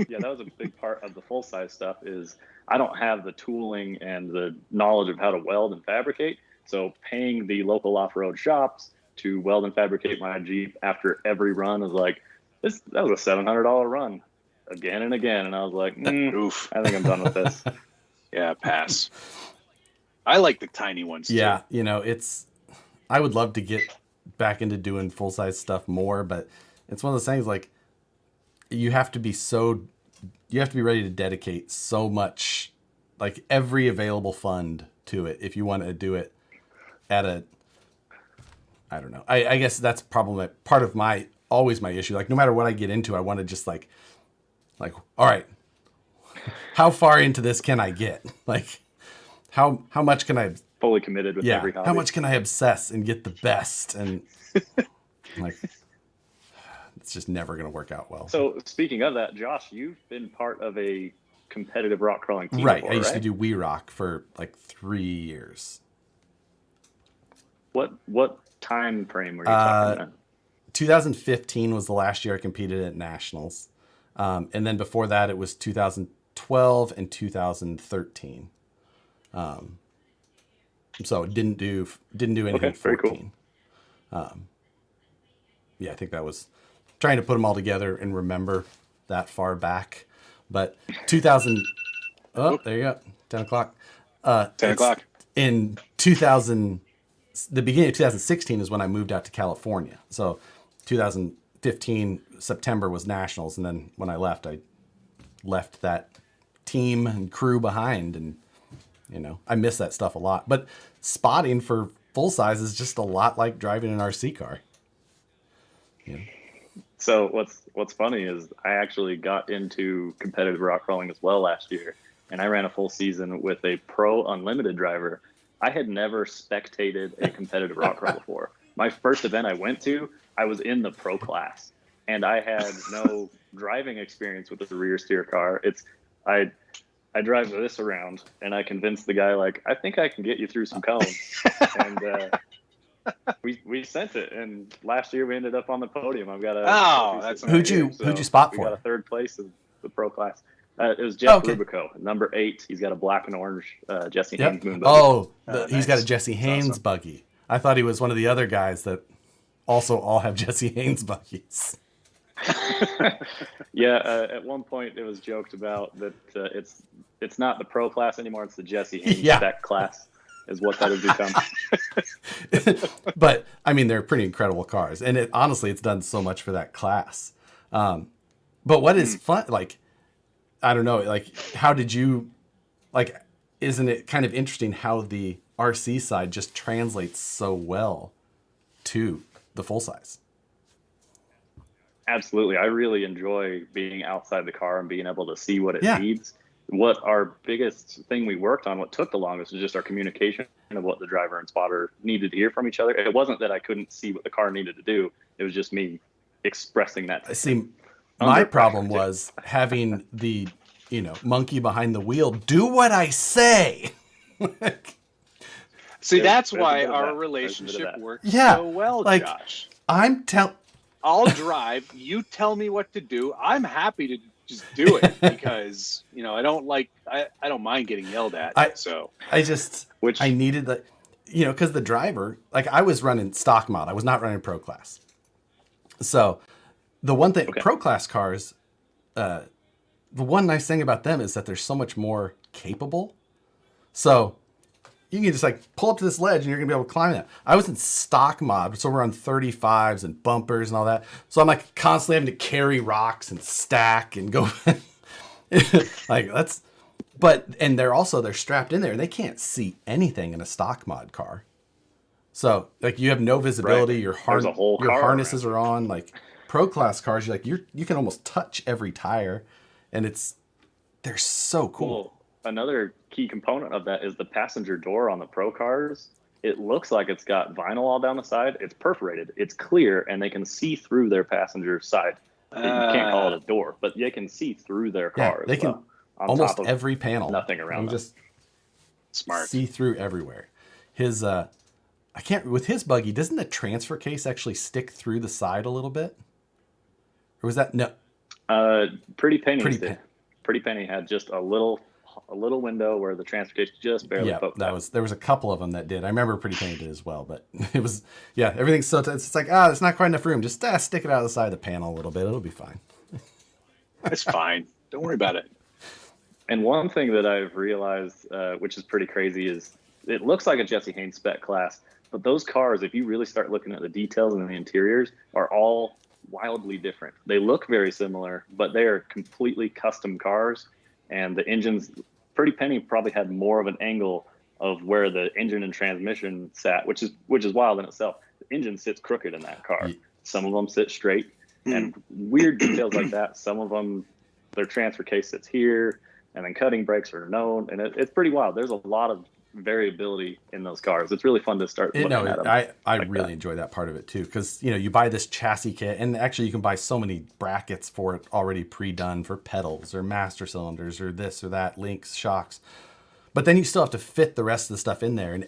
Yeah, that was a big part of the full size stuff is I don't have the tooling and the knowledge of how to weld and fabricate. So paying the local off-road shops to weld and fabricate my Jeep after every run is like, that was a $700 run again and again. And I was like, Oof. I think I'm done with this. Yeah, pass. I like the tiny ones too. yeah, you know, I would love to get back into doing full size stuff more, but it's one of those things like you have to be ready to dedicate so much, like every available fund to it if you want to do it at I don't know. I guess that's probably part of always my issue. Like no matter what I get into, I want to just like, all right, how far into this can I get? Like how much can I Fully committed with every hobby. how much can I obsess and get the best? And like, it's just never going to work out well. So speaking of that, Josh, you've been part of a competitive rock crawling team Right. before, I used to right? do We Rock for like 3 years. What time frame were you talking about? 2015 was the last year I competed at nationals. And then before that, it was 2012 and 2013. So didn't do anything Okay, in very 14. Yeah, I think that was trying to put them all together and remember that far back. But 2000, there you go, 10 o'clock. 10 o'clock. In 2000, the beginning of 2016 is when I moved out to California. So 2015, September was nationals. And then when I left that team and crew behind. And, you know, I miss that stuff a lot. But spotting for full size is just a lot like driving an RC car. Yeah. So what's funny is I actually got into competitive rock crawling as well last year, and I ran a full season with a pro unlimited driver. I had never spectated a competitive rock crawl before. My first event I went to, I was in the pro class, and I had no driving experience with the rear steer car. I drive this around, and I convinced the guy, like, I think I can get you through some cones. And we sent it, and last year we ended up on the podium. I've got a that's Who'd you spot we for? got a third place in the pro class. It was Jeff Okay. Rubico, number 8. He's got a black and orange Jesse Yep. Haynes moon buggy. He's got a nice. Jesse Haynes awesome. buggy. I thought he was one of the other guys that also all have Jesse Haynes buggies. Yeah, at one point it was joked about that it's not the pro class anymore; it's the Jesse Haynes Yeah. spec class, is what that has become. But I mean, they're pretty incredible cars, and honestly, it's done so much for that class. But what is fun? Like, I don't know. Like, how did you? Like, isn't it kind of interesting how the RC side just translates so well to the full size? Absolutely. I really enjoy being outside the car and being able to see what it Yeah. needs. What our biggest thing we worked on, what took the longest, was just our communication of what the driver and spotter needed to hear from each other. It wasn't that I couldn't see what the car needed to do. It was just me expressing that. See, my problem was having the, monkey behind the wheel do what I say. See, that's there's a why bit of our that. relationship works Yeah, so well, like, Josh. I'll I'll drive. You tell me what to do. I'm happy to just do it because I don't I don't mind getting yelled at. I needed the, because the driver, like, I was running stock mod. I was not running pro class. So the one thing, pro class cars, the one nice thing about them is that they're so much more capable. So you can just like pull up to this ledge and you're gonna be able to climb that. I was in stock mod, so we're on 35s and bumpers and all that. So I'm like constantly having to carry rocks and stack and go like and they're strapped in there and they can't see anything in a stock mod car. So like you have no visibility, Right. your harnesses are on. Like pro class cars, you can almost touch every tire and they're so cool. Well, another key component of that is the passenger door on the pro cars. It looks like it's got vinyl all down the side. It's perforated. It's clear, and they can see through their passenger side. You can't call it a door, but they can see through their car. They can almost every panel. Nothing around them. Just smart. See through everywhere. His with his buggy, doesn't the transfer case actually stick through the side a little bit? Or was that no? Pretty Penny had just a little window where the transfer case just barely poked out. There was a couple of them that did. I remember Pretty Penny did as well, but it was everything's so it's like there's not quite enough room. Just stick it out of the side of the panel a little bit. It'll be fine. It's fine. Don't worry about it. And one thing that I've realized, which is pretty crazy, is it looks like a Jesse Haynes spec class, but those cars, if you really start looking at the details and the interiors, are all wildly different. They look very similar, but they are completely custom cars. And the engines, Pretty Penny probably had more of an angle of where the engine and transmission sat, which is wild in itself. The engine sits crooked in that car. Some of them sit straight, and weird details like that. Some of them, their transfer case sits here, and then cutting brakes are known, and it's pretty wild. There's a lot of variability in those cars. It's really fun to start looking at them. I really enjoy that part of it too, because you buy this chassis kit, and actually you can buy so many brackets for it already pre-done for pedals or master cylinders or this or that, links, shocks, but then you still have to fit the rest of the stuff in there, and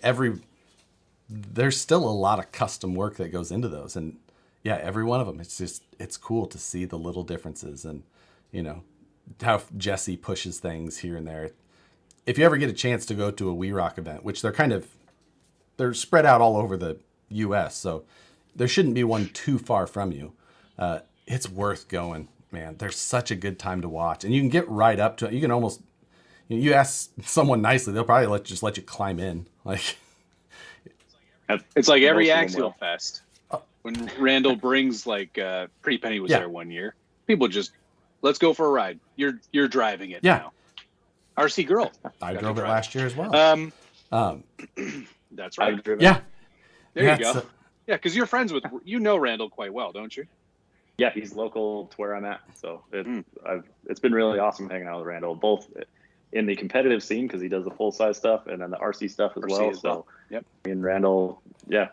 there's still a lot of custom work that goes into those, and every one of them, it's cool to see the little differences, and how Jesse pushes things here and there. If you ever get a chance to go to a We Rock event, which they're spread out all over the U.S., so there shouldn't be one too far from you. It's worth going, man. There's such a good time to watch, and you can get right up to it. You can almost, you ask someone nicely, they'll probably just let you climb in. Like it's like every Axial Fest when Randall brings Pretty Penny was there one year. People just let's go for a ride. You're driving it now. RC Girl. I drove it last year as well. That's right. Yeah. There you go. Yeah, because you're friends with Randall quite well, don't you? Yeah, he's local to where I'm at, so it's been really awesome hanging out with Randall, both in the competitive scene because he does the full size stuff, and then the RC stuff as well. So, yep. Me and Randall,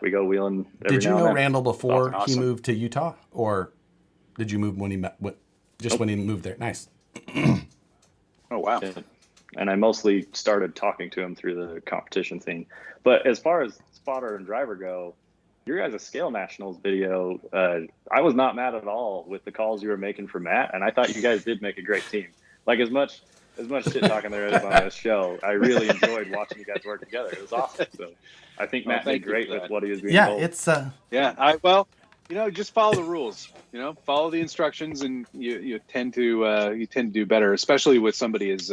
we go wheeling. Did you know Randall before he moved to Utah, or did you move when he when he moved there? Nice. Oh wow. Yeah. And I mostly started talking to him through the competition scene. But as far as spotter and driver go, your guys' Scale Nationals video, I was not mad at all with the calls you were making for Matt, and I thought you guys did make a great team. Like as much shit talking there is on this show, I really enjoyed watching you guys work together. It was awesome. So I think Matt did great with what he was being told. It's just follow the rules. Follow the instructions, and you tend to do better, especially with somebody as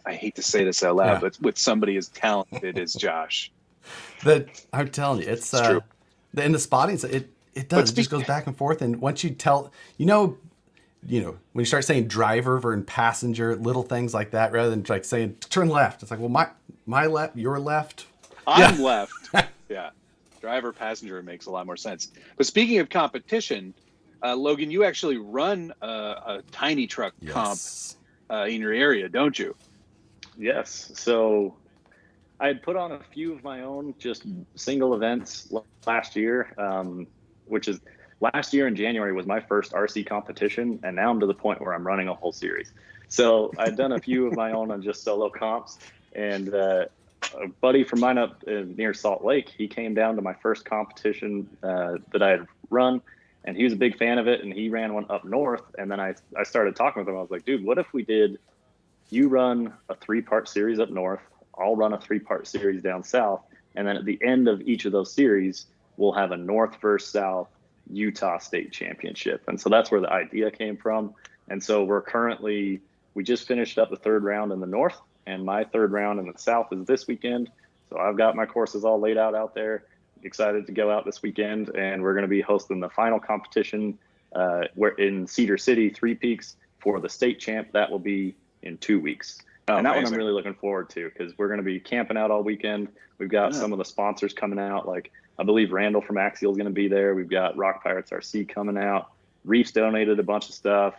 I hate to say this out loud, but with somebody as talented as Josh. I'm telling you, it's true. In the spotting, it does. It just goes back and forth, and once you tell, when you start saying driver and passenger, little things like that, rather than like saying turn left, it's like, well, my left, your left. I'm left. Yeah. Driver, passenger makes a lot more sense. But speaking of competition, Logan, you actually run a tiny truck comp in your area, don't you? Yes. So I had put on a few of my own just single events last year, which is last year in January was my first RC competition. And now I'm to the point where I'm running a whole series. So I'd done a few of my own on just solo comps. And a buddy from mine up near Salt Lake, he came down to my first competition that I had run. And he was a big fan of it. And he ran one up north. And then I started talking with him. I was like, dude, what if we did, you run a 3-part series up north, I'll run a 3-part series down south, and then at the end of each of those series, we'll have a North versus South Utah State Championship. And so that's where the idea came from. And so we just finished up the 3rd round in the North, and my 3rd round in the South is this weekend. So I've got my courses all laid out there. Excited to go out this weekend, and we're going to be hosting the final competition where in Cedar City, 3 Peaks for the state champ. That will be in 2 weeks. And that one I'm really looking forward to because we're going to be camping out all weekend. We've got some of the sponsors coming out. Like I believe Randall from Axial is going to be there. We've got Rock Pirates RC coming out. Reefs donated a bunch of stuff.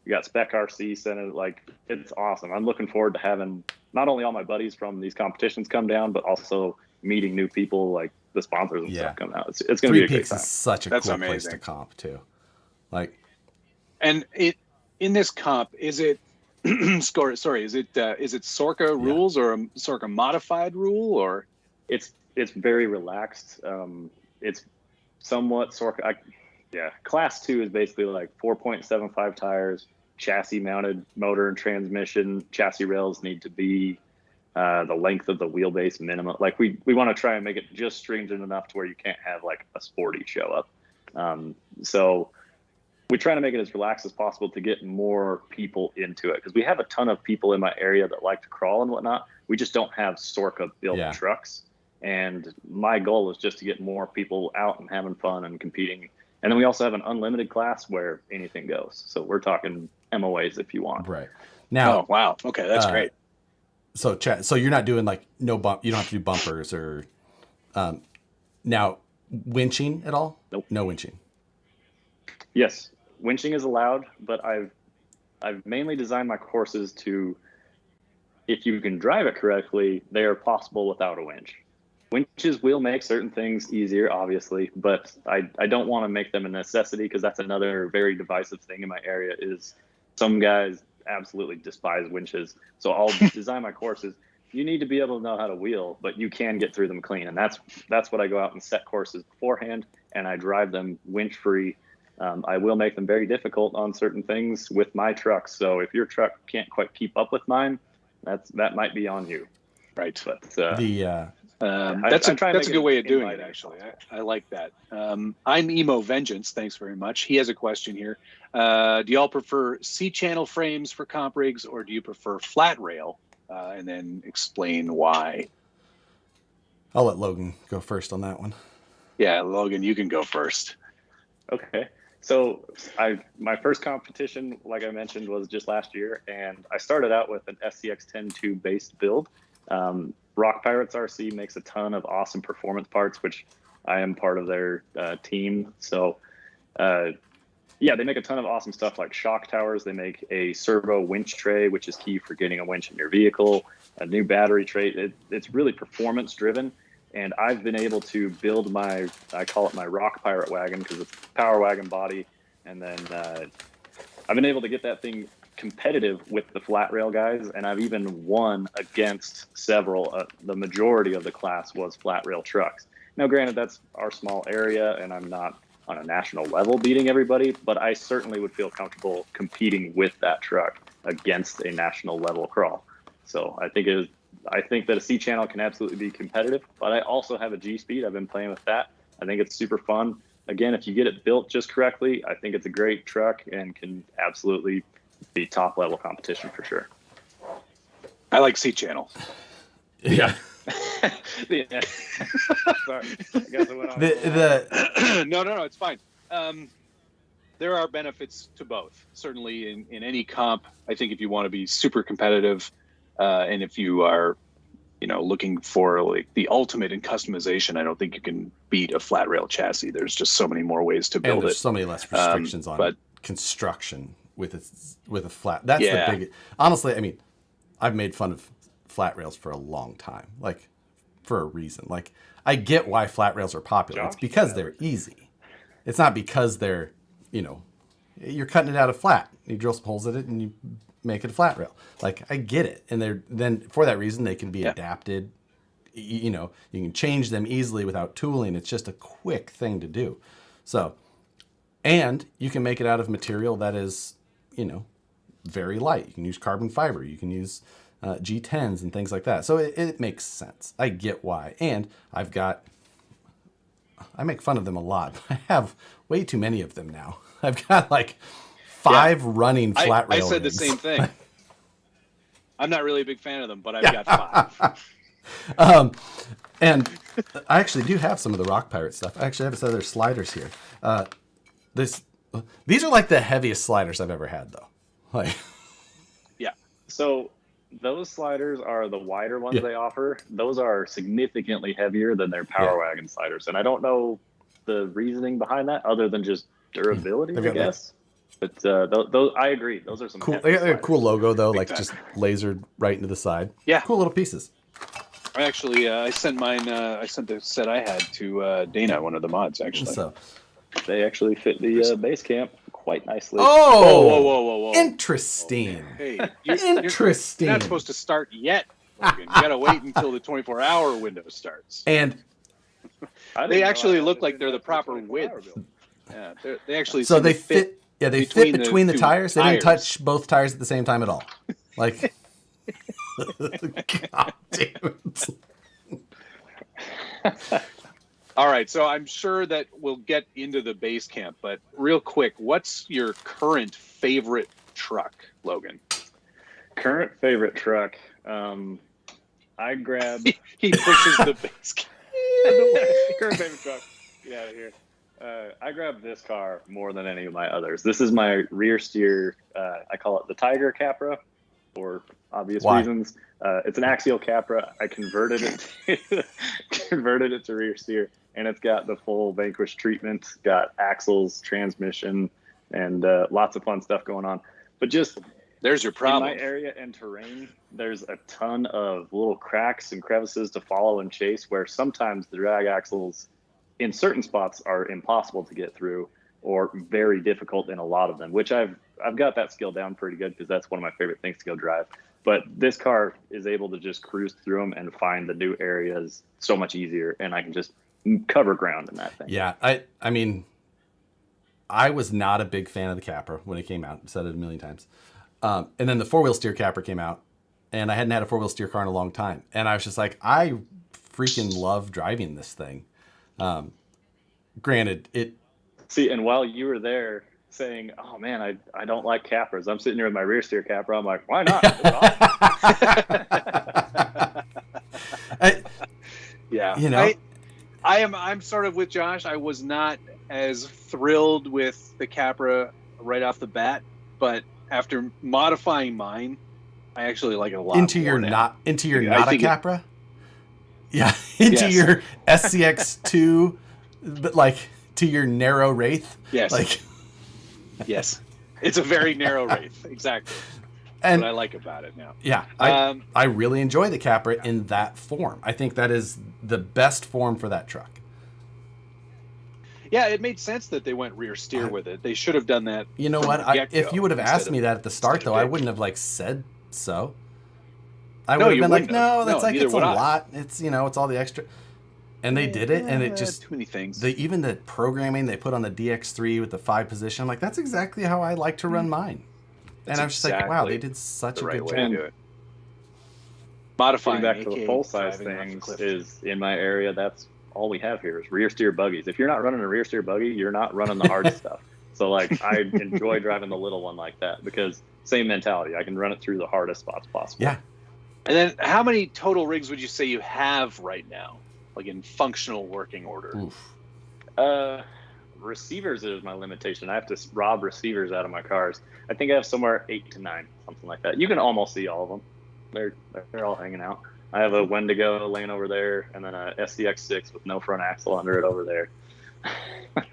We got Spec RC sent it. Like it's awesome. I'm looking forward to having not only all my buddies from these competitions come down, but also meeting new people like the sponsors and stuff come out. It's going to be a great time. Is such a cool place to comp too. Like, and in this comp, is it? Sorry, is it Sorka rules or a Sorka modified rule, or it's very relaxed. It's somewhat Sorka. Class 2 is basically like 4.75 tires, chassis mounted motor and transmission. Chassis rails need to be the length of the wheelbase minimum. Like we want to try and make it just stringent enough to where you can't have like a sporty show up. So we try to make it as relaxed as possible to get more people into it because we have a ton of people in my area that like to crawl and whatnot. We just don't have Sorka built trucks. And my goal is just to get more people out and having fun and competing. And then we also have an unlimited class where anything goes. So we're talking MOAs if you want. Right. Now, oh, wow. Okay. That's great. So you're not doing like no bump. You don't have to do bumpers or now winching at all? Nope. No winching. Yes. Winching is allowed, but I've mainly designed my courses to, if you can drive it correctly, they are possible without a winch. Winches will make certain things easier, obviously, but I don't want to make them a necessity because that's another very divisive thing in my area is some guys absolutely despise winches. So I'll design my courses. You need to be able to know how to wheel, but you can get through them clean. And that's what I go out and set courses beforehand, and I drive them winch free. I will make them very difficult on certain things with my trucks. So if your truck can't quite keep up with mine, that might be on you. Right. But that's a good way of doing it, actually. I like that. I'm Emo Vengeance. Thanks very much. He has a question here. Do y'all prefer C-channel frames for comp rigs, or do you prefer flat rail? And then explain why. I'll let Logan go first on that one. Yeah, Logan, you can go first. Okay. So my first competition, like I mentioned, was just last year, and I started out with an SCX-10-2 based build. Rock Pirates RC makes a ton of awesome performance parts, which I am part of their team. So, they make a ton of awesome stuff like shock towers. They make a servo winch tray, which is key for getting a winch in your vehicle, a new battery tray. It's really performance driven. And I've been able to build I call it my Rock Pirate wagon because it's power wagon body. And then I've been able to get that thing competitive with the flat rail guys. And I've even won against several. The majority of the class was flat rail trucks. Now, granted, that's our small area, and I'm not on a national level beating everybody, but I certainly would feel comfortable competing with that truck against a national level crawl. So I think that a C channel can absolutely be competitive, but I also have a G speed. I've been playing with that. I think it's super fun. Again, if you get it built just correctly, I think it's a great truck and can absolutely be top level competition for sure. I like C channel. Yeah. Yeah. Sorry. I guess I went on. No, it's fine. There are benefits to both. Certainly in any comp, I think if you want to be super competitive, and if you are looking for like the ultimate in customization, I don't think you can beat a flat rail chassis. There's just so many more ways to build and there's it. so many less restrictions on but construction with a flat. That's Yeah. the big. Honestly, I mean, I've made fun of flat rails for a long time, like for a reason. Like I get why flat rails are popular. It's because they're easy. It's not because they're, you're cutting it out of flat. You drill some holes in it and you make it a flat rail. Like I get it, and then for that reason they can be adapted. You can change them easily without tooling. It's just a quick thing to do. So, and you can make it out of material that is, very light. You can use carbon fiber. You can use G10s and things like that. So it makes sense. I get why. And I make fun of them a lot. I have way too many of them now. I've got like 5 running flat rail I said rigs. the same thing. I'm not really a big fan of them, but I've got 5. And I actually do have some of the Rock Pirate stuff. I actually have some other sliders here. These are like the heaviest sliders I've ever had, though. Like, Yeah. So those sliders are the wider ones they offer. Those are significantly heavier than their Power Wagon sliders, and I don't know the reasoning behind that other than just durability, I guess. But those, I agree. Those are some cool. hefty They got a cool sliders. logo though, Big like time. just lasered right into the side. Yeah. Cool little pieces. I actually I sent mine. I sent the set I had to Dana, one of the mods, actually. So, They actually fit the base camp quite nicely. whoa. Interesting. Hey, Interesting. You're not supposed to start yet, Logan. You gotta wait until the 24-hour window starts. And They actually look like they're the proper width. Yeah, they actually. so seem they to fit. Yeah, they fit between the two tires. They didn't tires. touch both tires at the same time at all. Like, God damn it. All right, so I'm sure that we'll get into the base camp, but real quick, what's your current favorite truck, Logan? Current favorite truck. I grabbed He pushes the base camp. current favorite truck. Get out of here. I grabbed this car more than any of my others. This is my rear steer. I call it the Tiger Capra, for obvious reasons. It's an axial Capra. I converted it to rear steer, and it's got the full Vanquish treatment. Got axles, transmission, and lots of fun stuff going on. But just There's your problem. in my area and terrain, there's a ton of little cracks and crevices to follow and chase, where sometimes the drag axles in certain spots are impossible to get through, or very difficult in a lot of them, which I've got that skill down pretty good, because that's one of my favorite things to go drive. But this car is able to just cruise through them and find the new areas so much easier, and I can just cover ground in that thing. Yeah, I mean, I was not a big fan of the Capra when it came out. I've said it a million times. And then the 4-wheel steer Capra came out, and I hadn't had a 4-wheel steer car in a long time. And I was just like, I freaking love driving this thing. Granted, See, and while you were there saying, "Oh man, I don't like Capras," I'm sitting here with my rear steer Capra. I'm like, why not? It's awesome. Yeah, I'm sort of with Josh. I was not as thrilled with the Capra right off the bat, but after modifying mine, I actually like it a lot. into more your now. not a Capra. Yeah, into your SCX2, but like to your narrow Wraith. Yes. Like, Yes. It's a very narrow Wraith. Exactly. and What I like about it now. yeah, I really enjoy the Capra in that form. I think that is the best form for that truck. Yeah, it made sense that they went rear steer with it. They should have done that. You know from what? the get-go If you would have asked instead me of- that at the start, instead though, of I big. wouldn't have like said so. I No, would have you been like, wouldn't have. no, that's No, like neither it's a would I. lot. It's it's all the extra. And they did it, and it just too many things. even the programming they put on the DX3 with the 5 position. I'm like, that's exactly how I like to run mine. That's and I was just like, wow, exactly they did such the a right good way job. to do it. Modifying Getting back to the aka full size driving off a things cliff. is in my area. That's all we have here is rear steer buggies. If you're not running a rear steer buggy, you're not running the hard stuff. So like, I enjoy driving the little one like that, because same mentality. I can run it through the hardest spots possible. Yeah. And then, how many total rigs would you say you have right now, like in functional working order? Oof. Receivers is my limitation. I have to rob receivers out of my cars. I think I have somewhere 8 to 9, something like that. You can almost see all of them. They're all hanging out. I have a Wendigo laying over there, and then a SCX6 with no front axle under it over there.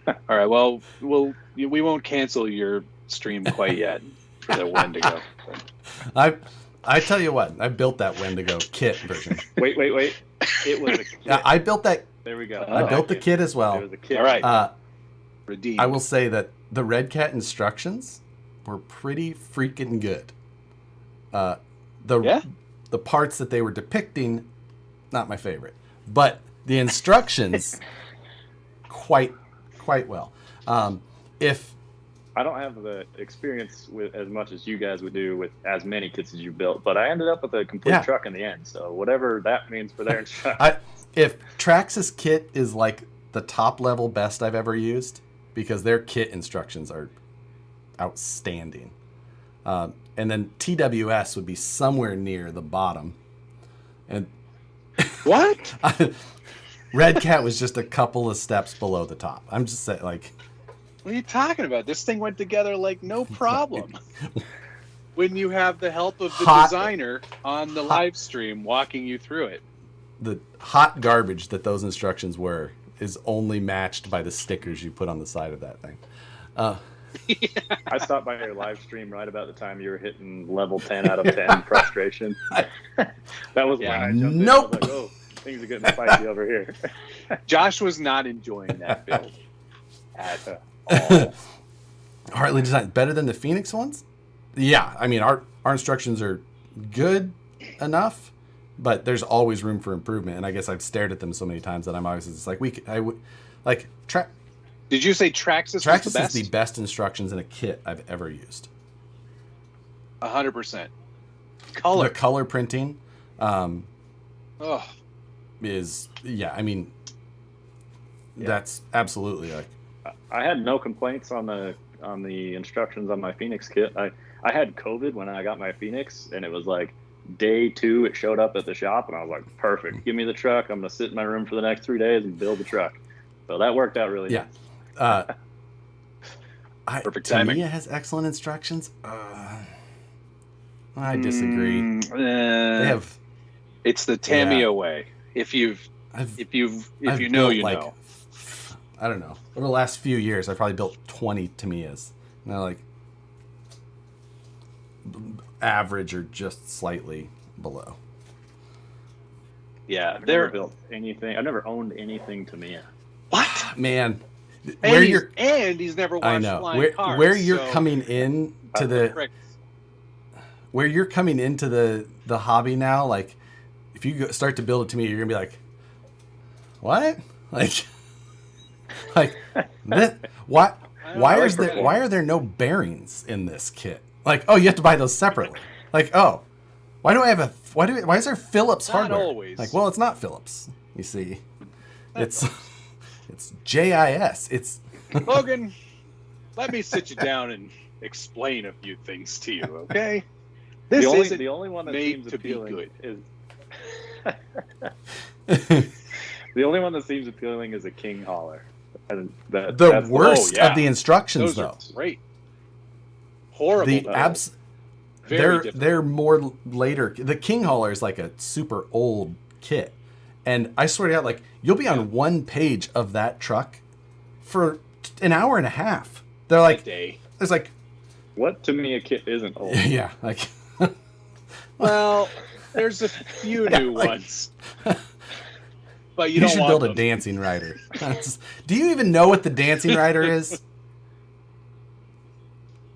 All right. Well, we won't cancel your stream quite yet for the Wendigo. I tell you what, I built that Wendigo kit version. Wait. It was a kit. Yeah, I built that. There we go. I built the kit as well. It was a kit. All right. I will say that the Red Cat instructions were pretty freaking good. The parts that they were depicting, not my favorite, but the instructions quite well. If I don't have the experience with as much as you guys would do with as many kits as you built, but I ended up with a complete truck in the end. So whatever that means for their instructions. If Traxxas kit is like the top level best I've ever used, because their kit instructions are outstanding. And then TWS would be somewhere near the bottom. And What? Red Cat was just a couple of steps below the top. I'm just saying, like, What are you talking about? This thing went together like no problem. When you have the help of the designer on the live stream walking you through it. the hot garbage that those instructions were is only matched by the stickers you put on the side of that thing. I stopped by your live stream right about the time you were hitting level 10 out of 10 frustration. That was when I jumped in. Nope. I was like, oh, things are getting spicy over here. Josh was not enjoying that build at all. Hartley designed better than the Phoenix ones? Yeah, I mean our instructions are good enough, but there's always room for improvement. And I guess I've stared at them so many times that I'm always just like, Did you say Traxxas Traxxas was the best? is the best instructions in a kit I've ever used. 100%. Color. The color printing Oh, is, yeah, I mean, that's absolutely like. I had no complaints on the instructions on my Phoenix kit. I had COVID when I got my Phoenix, and it was like day 2 it showed up at the shop, and I was like, perfect, give me the truck. I'm gonna sit in my room for the next 3 days and build the truck. So that worked out really nice. Perfect timing. Tamiya has excellent instructions. I disagree. They have. It's the Tamiya way. If you know, you know. I don't know. Over the last few years, I've probably built 20 Tamiyas. And they're like average or just slightly below. Yeah, I've never built anything. I've never owned anything Tamiya. What? Man, and he's never watched I know flying cars. where you're coming in to the hobby now. Like, if you start to build it to me, you're gonna be like, what? Like this, what? Why are there no bearings in this kit? Like, oh, you have to buy those separately. Like, oh, why is there Phillips Not hardware? always. Like, well, it's not Phillips. You see, it's JIS. It's Logan, let me sit you down and explain a few things to you, okay? This isn't the only one that made seems to be appealing good. is the only one that seems appealing is a King Hauler. And the worst of the instructions, Those though. are great. Horrible. Very different. They're more later. The King Hauler is like a super old kit, and I swear to God, like, you'll be on one page of that truck for an hour and a half. They're like, it's like, what to me a kit isn't old. yeah, like. Well, there's a few new ones. But you don't should want build them. a dancing rider. Do you even know what the dancing rider is?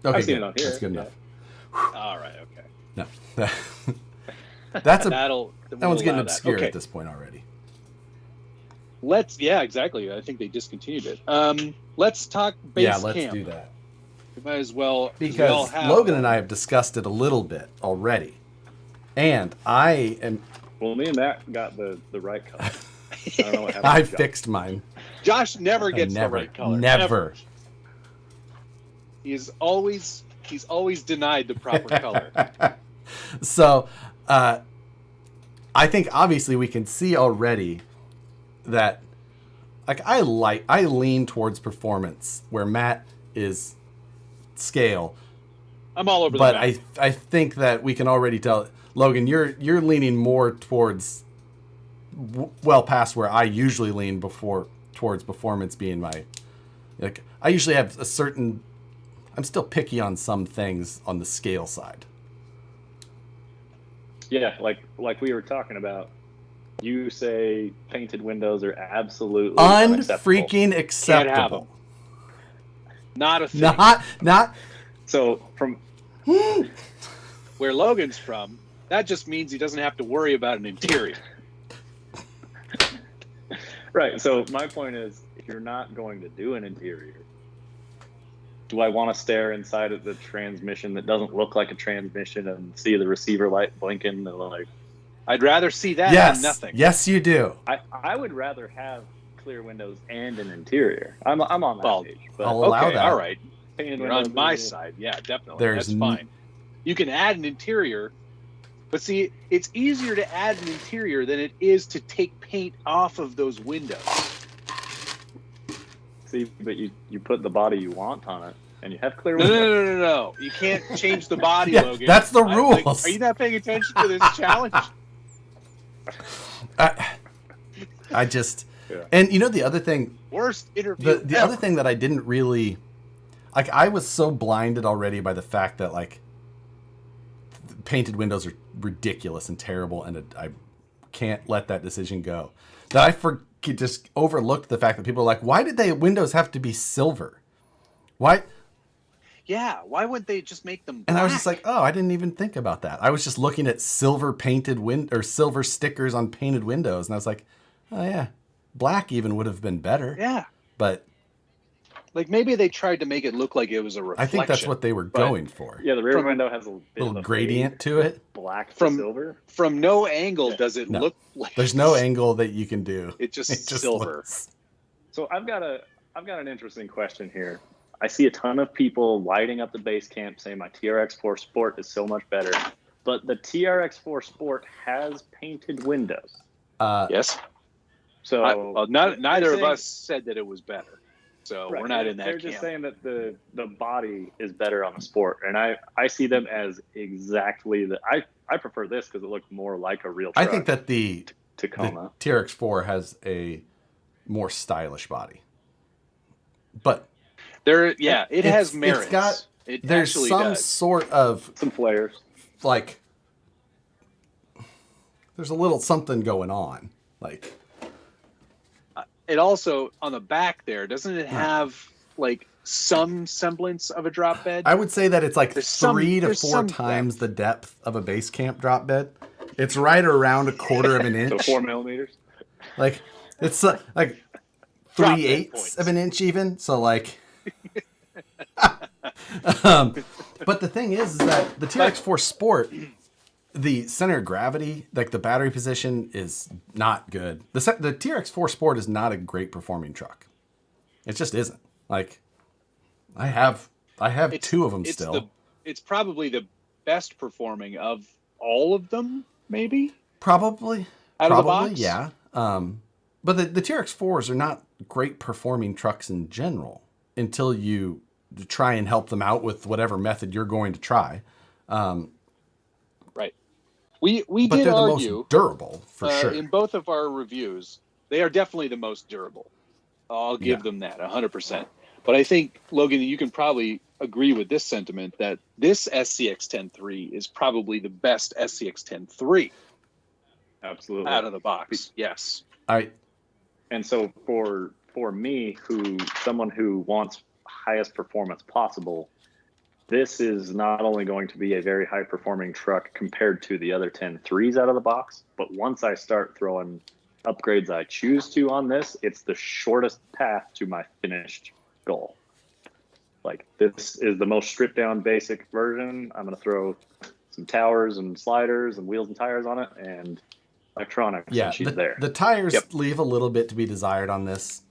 Okay, I've seen it on here. That's good enough. All right, okay. No, that's that one's getting obscure at this point already. Exactly. I think they discontinued it. Let's talk base camp. Yeah, let's do that. We might as well, because Logan and I have discussed it a little bit already, and I am. Well, me and Matt got the right color. I don't know what happened. I fixed mine. Josh never gets the right color. Never. He's always denied the proper color. So, I think obviously we can see already that, like, I lean towards performance where Matt is scale. I'm all over but the map. I think that we can already tell, Logan, you're leaning more towards well past where I usually lean towards performance being my like. I usually have a certain. I'm still picky on some things on the scale side. Yeah, like we were talking about. You say painted windows are absolutely unacceptable. Unfreaking acceptable. Can't have them. Not a thing. Not. So from where Logan's from, that just means he doesn't have to worry about an interior. Right. So my point is, if you're not going to do an interior, do I want to stare inside of the transmission that doesn't look like a transmission and see the receiver light blinking? And like, I'd rather see that than nothing. Yes, you do. I would rather have clear windows and an interior. I'm on that page. But I'll allow okay, that. all right. painted You're windows on my is- side. Yeah, definitely. There's That's fine. You can add an interior, but see, it's easier to add an interior than it is to take paint off of those windows. See, but you put the body you want on it, and you have clear No, windows. no. You can't change the body, Yeah, Logan. that's the Like, rules. are you not paying attention to this challenge? I just, Yeah. and you know the other thing, Worst interview the ever. other thing that I didn't really, like, I was so blinded already by the fact that like painted windows are ridiculous and terrible, and I can't let that decision go. That I just overlooked the fact that people are like, why did they windows have to be silver? Why? Yeah, why wouldn't they just make them black? And I was just like, oh, I didn't even think about that. I was just looking at silver painted or silver stickers on painted windows, and I was like, oh yeah, black even would have been better. Yeah. But Like maybe they tried to make it look like it was a reflection. I think that's what they were going for. Yeah, the rear From- window has a bit Little of a gradient fade, to it. black to From- silver. From no angle Yeah. does it No. look like There's no angle that you can do. It's just It just silver. looks- So I've got an interesting question here. I see a ton of people lighting up the base camp saying my TRX4 Sport is so much better, but the TRX4 Sport has painted windows. Yes. So Neither of saying- us said that it was better. So Right, we're not in that They're camp. just saying that the body is better on the Sport, and I see them as exactly the. I prefer this because it looks more like a real I truck. think that the Tacoma. TRX4 has a more stylish body. But it has merits. there's actually some does. sort of Some flares. like there's a little something going on. Like It also on the back there doesn't it have like some semblance of a drop bed? I would say that it's like There's 3 to there's 4 some times the depth of a base camp drop bed. It's right around a quarter of an So inch. 4 millimeters. Like it's like Drop dead 3/8 points. of an inch even. So like but the thing is that the TRX4 Sport, the center of gravity, like the battery position is not good. The TRX4 Sport is not a great performing truck. It just isn't. Like I have two of them still. It's probably the best performing of all of them, maybe? Probably Out of the box? yeah. But the TRX4s are not great performing trucks in general until you try and help them out with whatever method you're going to try. Right. We But did they're the argue most durable for sure. in both of our reviews. They are definitely the most durable. I'll give them that 100%. But I think, Logan, you can probably agree with this sentiment that this SCX-10.3 is probably the best SCX-10.3 Absolutely. out of the box. Yes. And so for me, someone who wants highest performance possible, this is not only going to be a very high performing truck compared to the other 10.3s out of the box, but once I start throwing upgrades I choose to on this, it's the shortest path to my finished goal. Like this is the most stripped down basic version. I'm going to throw some towers and sliders and wheels and tires on it and electronics. Yeah, and she's there. The tires leave a little bit to be desired on this.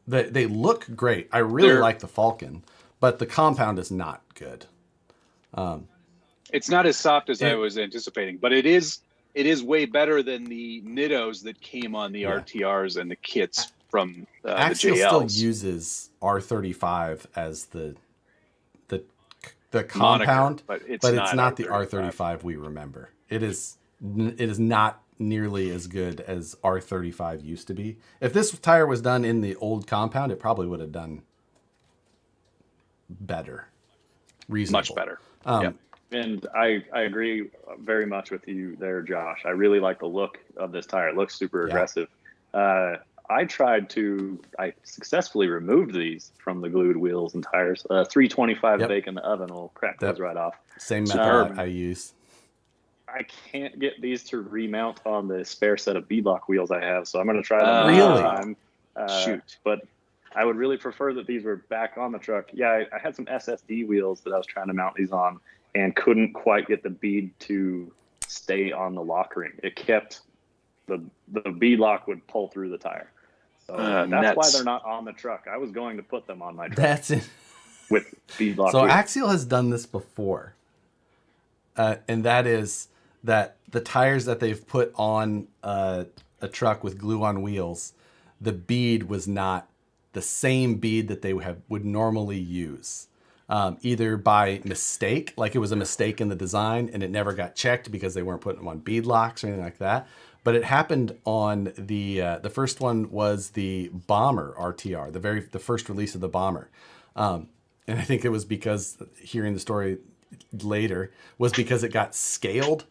They look great. I really like the Falcon, but the compound is not good. It's not as soft as I was anticipating, but it is way better than the Nittos that came on the RTRs and the kits from Axial the still JLs. uses R35 as the the moniker, compound, but it's not the R35. R35 we remember. It is not nearly as good as R35 used to be. If this tire was done in the old compound, it probably would have done better. Reasonable. Much better. Yep. And I agree very much with you there, Josh. I really like the look of this tire. It looks super aggressive. I successfully removed these from the glued wheels and tires. 325 bake in the oven will crack those right off. Same method I use. I can't get these to remount on the spare set of beadlock wheels I have, so I'm going to try them Really? time. Shoot. But I would really prefer that these were back on the truck. Yeah, I had some SSD wheels that I was trying to mount these on and couldn't quite get the bead to stay on the lock ring. It kept the bead lock would pull through the tire. So that's why they're not on the truck. I was going to put them on my truck. That's it. With bead lock So wheels. Axial has done this before. And that is that the tires that they've put on a truck with glue on wheels, the bead was not the same bead that they would normally use. Either by mistake, like it was a mistake in the design and it never got checked because they weren't putting them on bead locks or anything like that. But it happened on the first one was the Bomber RTR, the first release of the Bomber. And I think it was because, hearing the story later, was because it got scaled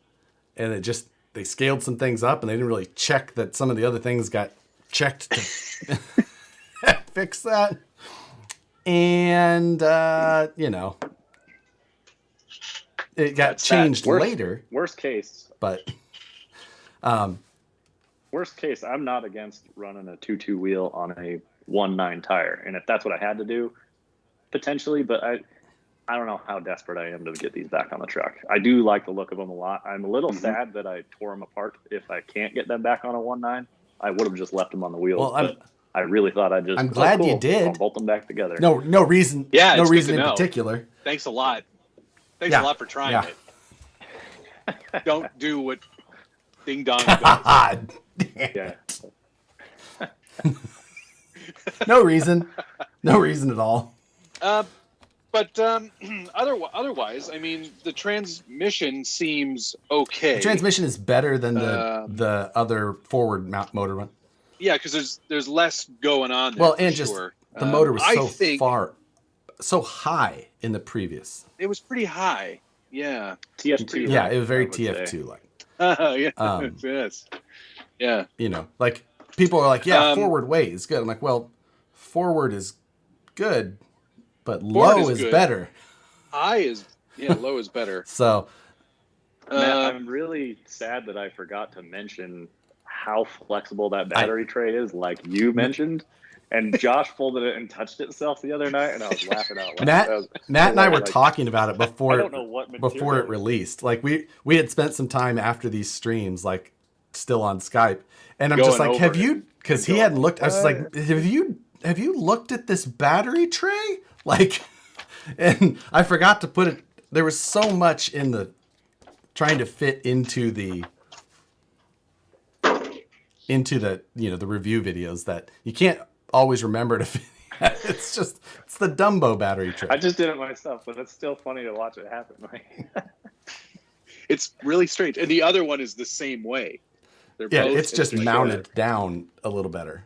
and they scaled some things up and they didn't really check that some of the other things got checked to fix that. And, it got changed later. Worst case. But, worst case, I'm not against running a 2.2 wheel on a 1.9 tire. And if that's what I had to do, potentially, but I don't know how desperate I am to get these back on the truck. I do like the look of them a lot. I'm a little sad that I tore them apart. If I can't get them back on a 1.9, I would have just left them on the wheels. Well, I really thought I'm glad you did. I'll bolt them back together. No reason. Yeah, no reason in particular. Thanks a lot. Thanks a lot for trying it. Don't do what Ding Dong does. Yeah. No reason at all. But otherwise, I mean, the transmission seems okay. The transmission is better than the other forward mount motor one. Yeah, because there's less going on there. Well, and just the motor was so high in the previous. It was pretty high. Yeah. TF2. Yeah, it was very TF2 like. Yeah. Yes. Yeah. Like people are like, forward weight is good. I'm like, well, forward is good, but low is better. Low is better. So, Matt, I'm really sad that I forgot to mention how flexible that battery tray is, like you mentioned. And Josh folded it and touched itself the other night, and I was laughing out loud. Matt and I were talking about it before. I don't know what before it released. Like we had spent some time after these streams, like still on Skype, and I'm just like, have you? Because he hadn't looked. I was like, have you looked at this battery tray? Like, and I forgot to put it. There was so much in the trying to fit into the the review videos that you can't always remember to fit. It's the Dumbo battery tray. I just did it myself, but it's still funny to watch it happen. It's really strange. And the other one is the same way. It's just mounted down a little better.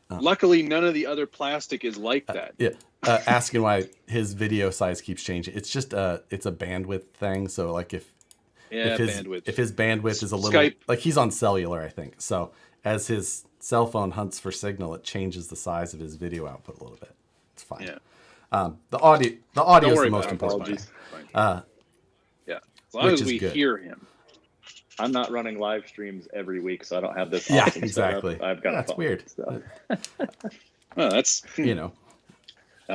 Luckily, none of the other plastic is like that. Asking why his video size keeps changing. It's just it's a bandwidth thing. So like if his bandwidth is a little Skype. Like he's on cellular, I think. So as his cell phone hunts for signal, it changes the size of his video output a little bit. It's fine. Yeah. The audio is the most important. Yeah. As long as we hear him. I'm not running live streams every week, so I don't have this awesome exactly. setup. I've got that's weird. So. Well, that's not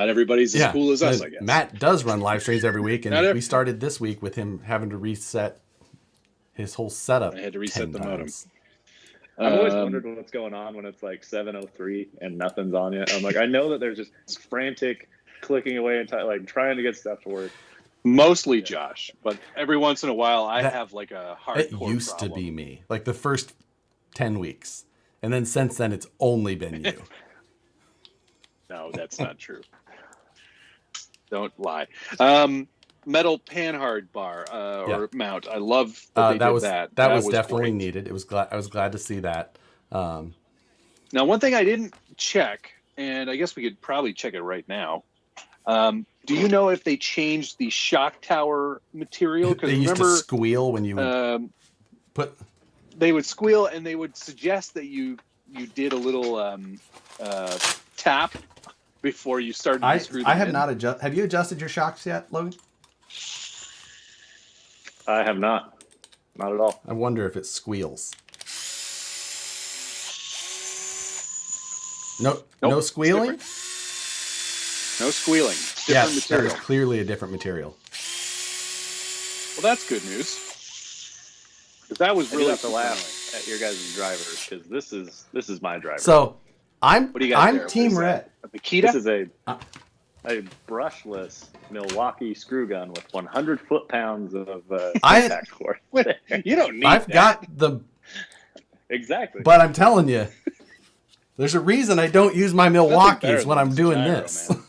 everybody's as cool as us, I guess. Matt does run live streams every week, and we started this week with him having to reset his whole setup. I had to reset the modem. I've always wondered what's going on when it's like 7:03 and nothing's on yet. I'm like, I know that there's just frantic clicking away and like trying to get stuff to work. Mostly Josh, but every once in a while I have like a hardcore It used to be me, like the first 10 weeks. And then since then, it's only been you. No, that's not true. Don't lie. Metal panhard bar or mount. I love that they did that. That was definitely great. needed. I was glad to see that. Now, one thing I didn't check, and I guess we could probably check it right now. Do you know if they changed the shock tower material? They used to squeal when you put. They would squeal, and they would suggest that you did a little tap before you started to screw them I have in. not adjusted. Have you adjusted your shocks yet, Logan? I have not. Not at all. I wonder if it squeals. Nope, No squealing? No squealing. Different Yes, material. that is clearly a different material. Well, that's good news. Because that was really have to laugh at your guys' drivers, because this is my driver. So What do you got I'm there? Team What is Red. that? A Makita? This is a brushless Milwaukee screw gun with 100 foot-pounds of contact force. You don't need I've that. got the. Exactly. But I'm telling you, there's a reason I don't use my Milwaukees better when than I'm doing gyro, this. man.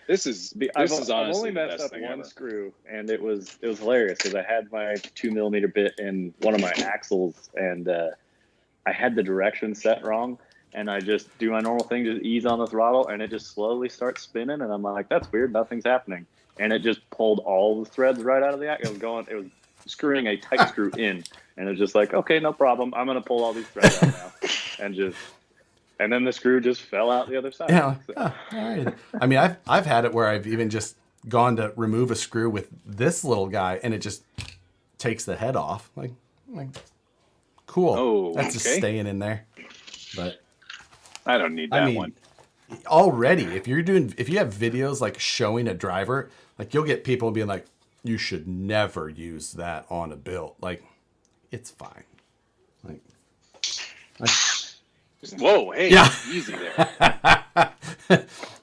This is I've honestly only the messed best up thing one ever. screw, and it was hilarious because I had my 2mm bit in one of my axles, and I had the direction set wrong, and I just do my normal thing, just ease on the throttle, and it just slowly starts spinning, and I'm like, that's weird, nothing's happening, and it just pulled all the threads right out of the axle. It was screwing a tight screw in, and it was just like, okay, no problem, I'm gonna pull all these threads out now, and then the screw just fell out the other side. Yeah. So. All right. I mean, I've had it where I've even just gone to remove a screw with this little guy, and it just takes the head off. Like cool. Oh, that's just okay. staying in there. But I don't need that one. Already, if you have videos like showing a driver, like you'll get people being like, you should never use that on a build. Like, it's fine. Like Whoa, hey, Yeah. easy there.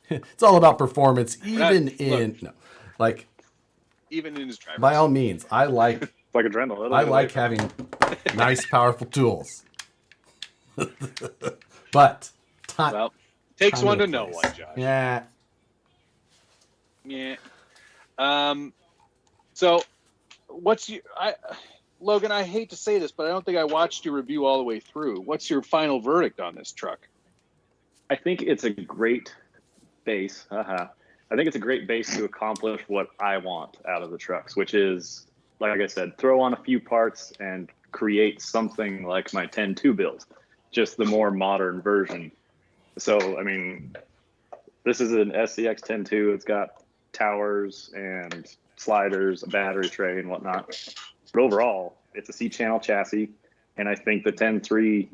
it's all about performance, even Look. Even in his driver's by all means, I like It's like adrenaline. I like having nice, powerful tools. But Well, takes time one to and know place. one, Josh. Yeah. Yeah. So, Logan, I hate to say this, but I don't think I watched your review all the way through. What's your final verdict on this truck? I think it's a great base. I think it's a great base to accomplish what I want out of the trucks, which is, like I said, throw on a few parts and create something like my 10.2 build, just the more modern version. So, I mean, this is an SCX 10.2. It's got towers and sliders, a battery tray and whatnot. But overall, it's a C-channel chassis, and I think the 10.3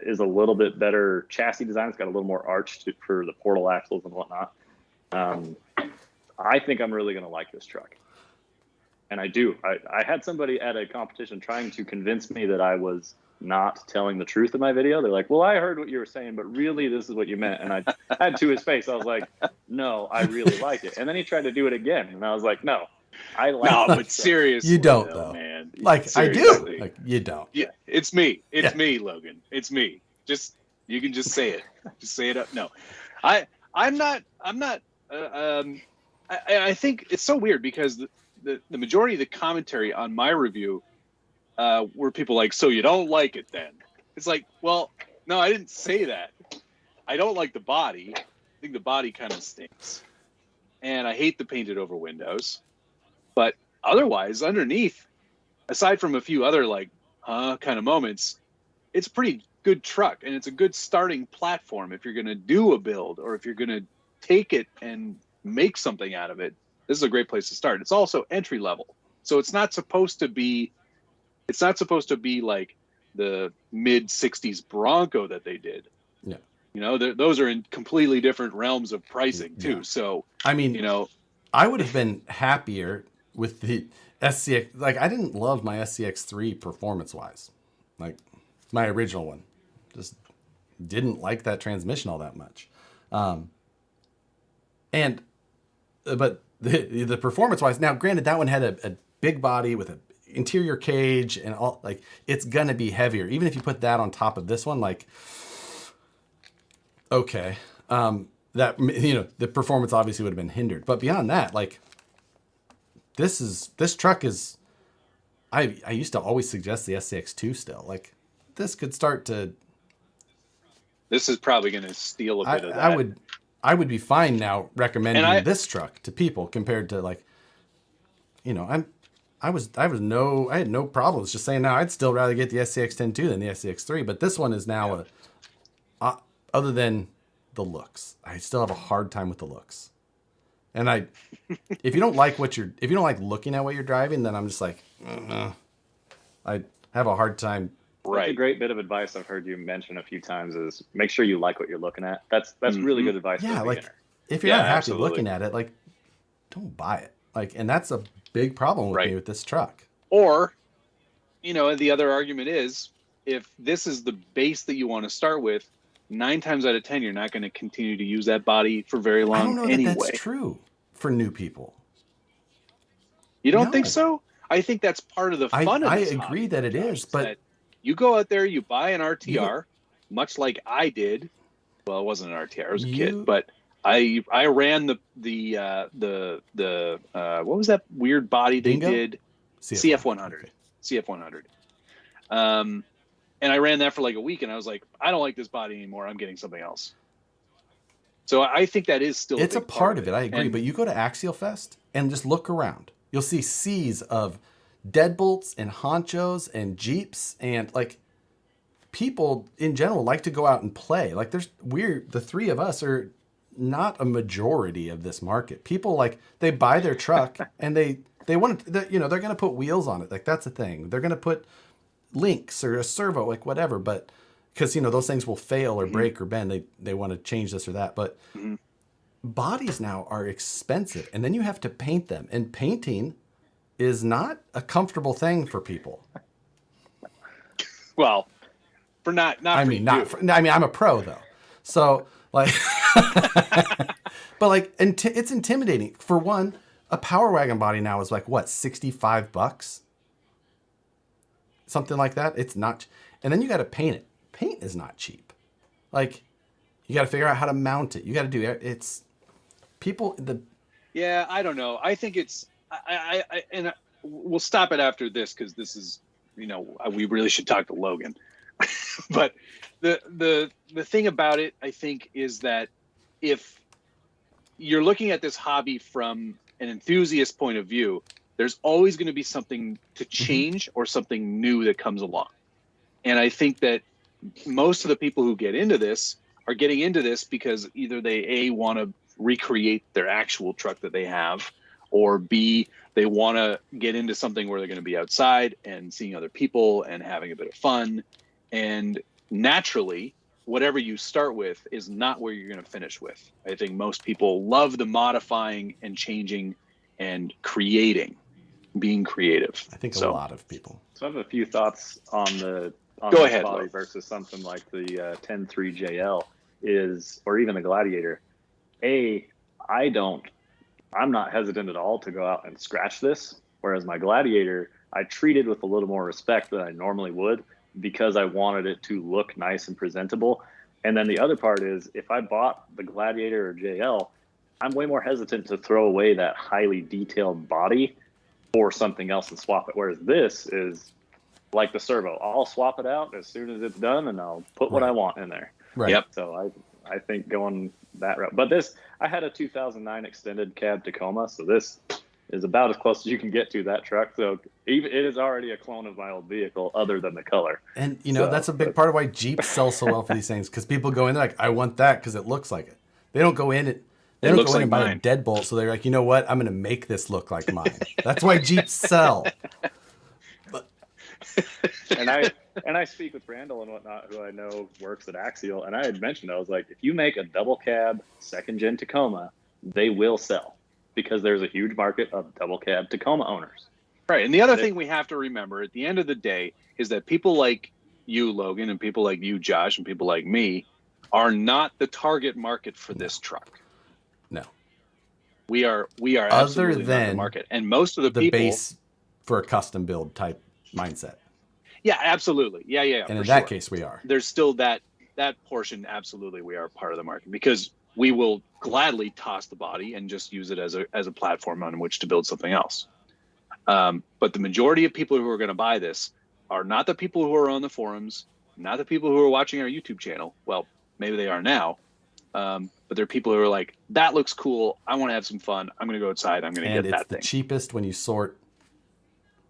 is a little bit better chassis design. It's got a little more arch for the portal axles and whatnot. I think I'm really going to like this truck. And I do. I had somebody at a competition trying to convince me that I was not telling the truth in my video. They're like, well, I heard what you were saying, but really this is what you meant. And I had to his face. I was like, no, I really like it. And then he tried to do it again. And I was like, no, I like No, it. but seriously, You don't, though. man. Like, Seriously. I do. Like, you don't. Yeah, it's me. It's Yeah. me, Logan. It's me. You can just say it. Just say it up. No, I'm not. I think it's so weird because the majority of the commentary on my review were people like, so you don't like it then? It's like, well, no, I didn't say that. I don't like the body. I think the body kind of stinks. And I hate the painted over windows. But otherwise, underneath, aside from a few other like, kind of moments, it's a pretty good truck. And it's a good starting platform if you're going to do a build or if you're going to take it and make something out of it. This is a great place to start. It's also entry level. So it's not supposed to be like the mid 60s Bronco that they did. Yeah. You know, those are in completely different realms of pricing too. Yeah. So, I mean, you know, I would have been happier with the SCX. Like, I didn't love my SCX3 performance-wise. Like, my original one. Just didn't like that transmission all that much. But the performance-wise, now, granted, that one had a big body with an interior cage and all. Like, it's going to be heavier. Even if you put that on top of this one, like, okay. that, you know, the performance obviously would have been hindered. But beyond that, like, this truck is, I used to always suggest the SCX2 still. Like, this could start to. This is probably going to steal a bit of that. I would be fine now recommending this truck to people compared to, like, you know, I had no problems just saying, no, I'd still rather get the SCX-10 than the SCX3. But this one is now other than the looks, I still have a hard time with the looks. And if you don't like looking at what you're driving, then I'm just like, I have a hard time. Right. That's a great bit of advice I've heard you mention a few times is make sure you like what you're looking at. That's really good advice. Yeah, for a like beginner. If you're not happy looking at it, like, don't buy it. Like, and that's a big problem with me with this truck. Or, you know, the other argument is if this is the base that you want to start with, 9 times out of 10, you're not going to continue to use that body for very long. I don't know anyway. That's true for new people. You don't think so? I think that's part of the fun of this. I agree that it is, but you go out there, you buy an RTR, much like I did. Well, it wasn't an RTR; I was a kid, but I ran the what was that weird body they did? CF100. CF100. And I ran that for like a week, and I was like, I don't like this body anymore. I'm getting something else. So I think that is still a part of it. I agree, but you go to Axial Fest and just look around. You'll see seas of deadbolts and honchos and Jeeps, and like people in general like to go out and play. Like the three of us are not a majority of this market. People, like, they buy their truck and they want to, you know, they're going to put wheels on it. Like, that's a thing. They're going to put links or a servo, like whatever, but because, you know, those things will fail or break or bend. They want to change this or that, but bodies now are expensive, and then you have to paint them, and painting is not a comfortable thing for people. Well, I mean, I'm a pro though, so like, but like, it's intimidating. For one, a Power Wagon body now is like what, $65, something like that. It's not, and then you got to paint it. Paint is not cheap. Like, you got to figure out how to mount it. You got to do it. It's people. Yeah, I don't know. I think it's. We'll stop it after this because this is, you know, we really should talk to Logan. But the thing about it, I think, is that if you're looking at this hobby from an enthusiast point of view, there's always going to be something to change or something new that comes along. And I think that most of the people who get into this are getting into this because either they want to recreate their actual truck that they have, or B, they want to get into something where they're going to be outside and seeing other people and having a bit of fun. And naturally, whatever you start with is not where you're going to finish with. I think most people love the modifying and changing and creating, being creative. I think a lot of people. So I have a few thoughts on the Go ahead, body versus something like the 10.3 JL is, or even the Gladiator. I'm not hesitant at all to go out and scratch this, whereas my Gladiator, I treated with a little more respect than I normally would because I wanted it to look nice and presentable. And then the other part is, if I bought the Gladiator or JL, I'm way more hesitant to throw away that highly detailed body for something else and swap it. Whereas this is like the servo. I'll swap it out as soon as it's done, and I'll put what I want in there. Right. Yep. So I think going that route. But I had a 2009 extended cab Tacoma, so this is about as close as you can get to that truck. So it is already a clone of my old vehicle, other than the color. And you know, that's a big part of why Jeeps sell so well for these things, because people go in there like, I want that because it looks like it. They don't go in and buy a deadbolt, so they're like, you know what, I'm going to make this look like mine. That's why Jeeps sell. And I speak with Randall and whatnot, who I know works at Axial, and I had mentioned, I was like, if you make a double cab second gen Tacoma, they will sell, because there's a huge market of double cab Tacoma owners. Right. And the other thing we have to remember at the end of the day is that people like you, Logan, and people like you, Josh, and people like me are not the target market for this truck. No. We are other absolutely than not the market. And most of the people, base for a custom build type mindset. Yeah, absolutely. Yeah. And in that case, we are. There's still that portion. Absolutely, we are part of the market, because we will gladly toss the body and just use it as a platform on which to build something else. But the majority of people who are going to buy this are not the people who are on the forums, not the people who are watching our YouTube channel. Well, maybe they are now. But there are people who are like, that looks cool. I want to have some fun. I'm going to go outside. I'm going to get that thing. And it's the cheapest when you sort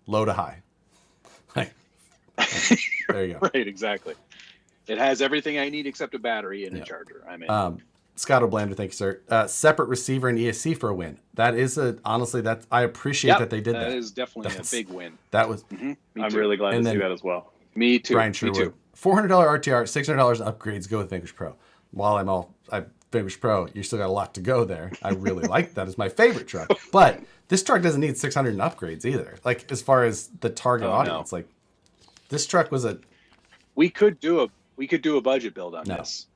low to high. There you go. Right, exactly. It has everything I need except a battery and a charger. I'm in. Scott O'Blander, thank you, sir. Separate receiver and ESC for a win. That is honestly, I appreciate that they did that. That is definitely a big win. That was. I'm really glad to see that as well. Me too. Brian Sherwood. $400 RTR, $600 upgrades. Go with Vanquish Pro. While I Vanquish Pro, you still got a lot to go there. I really like that. It's my favorite truck. But this truck doesn't need 600 in upgrades either. Like as far as the target audience, like this truck was a. We could do a budget build on this.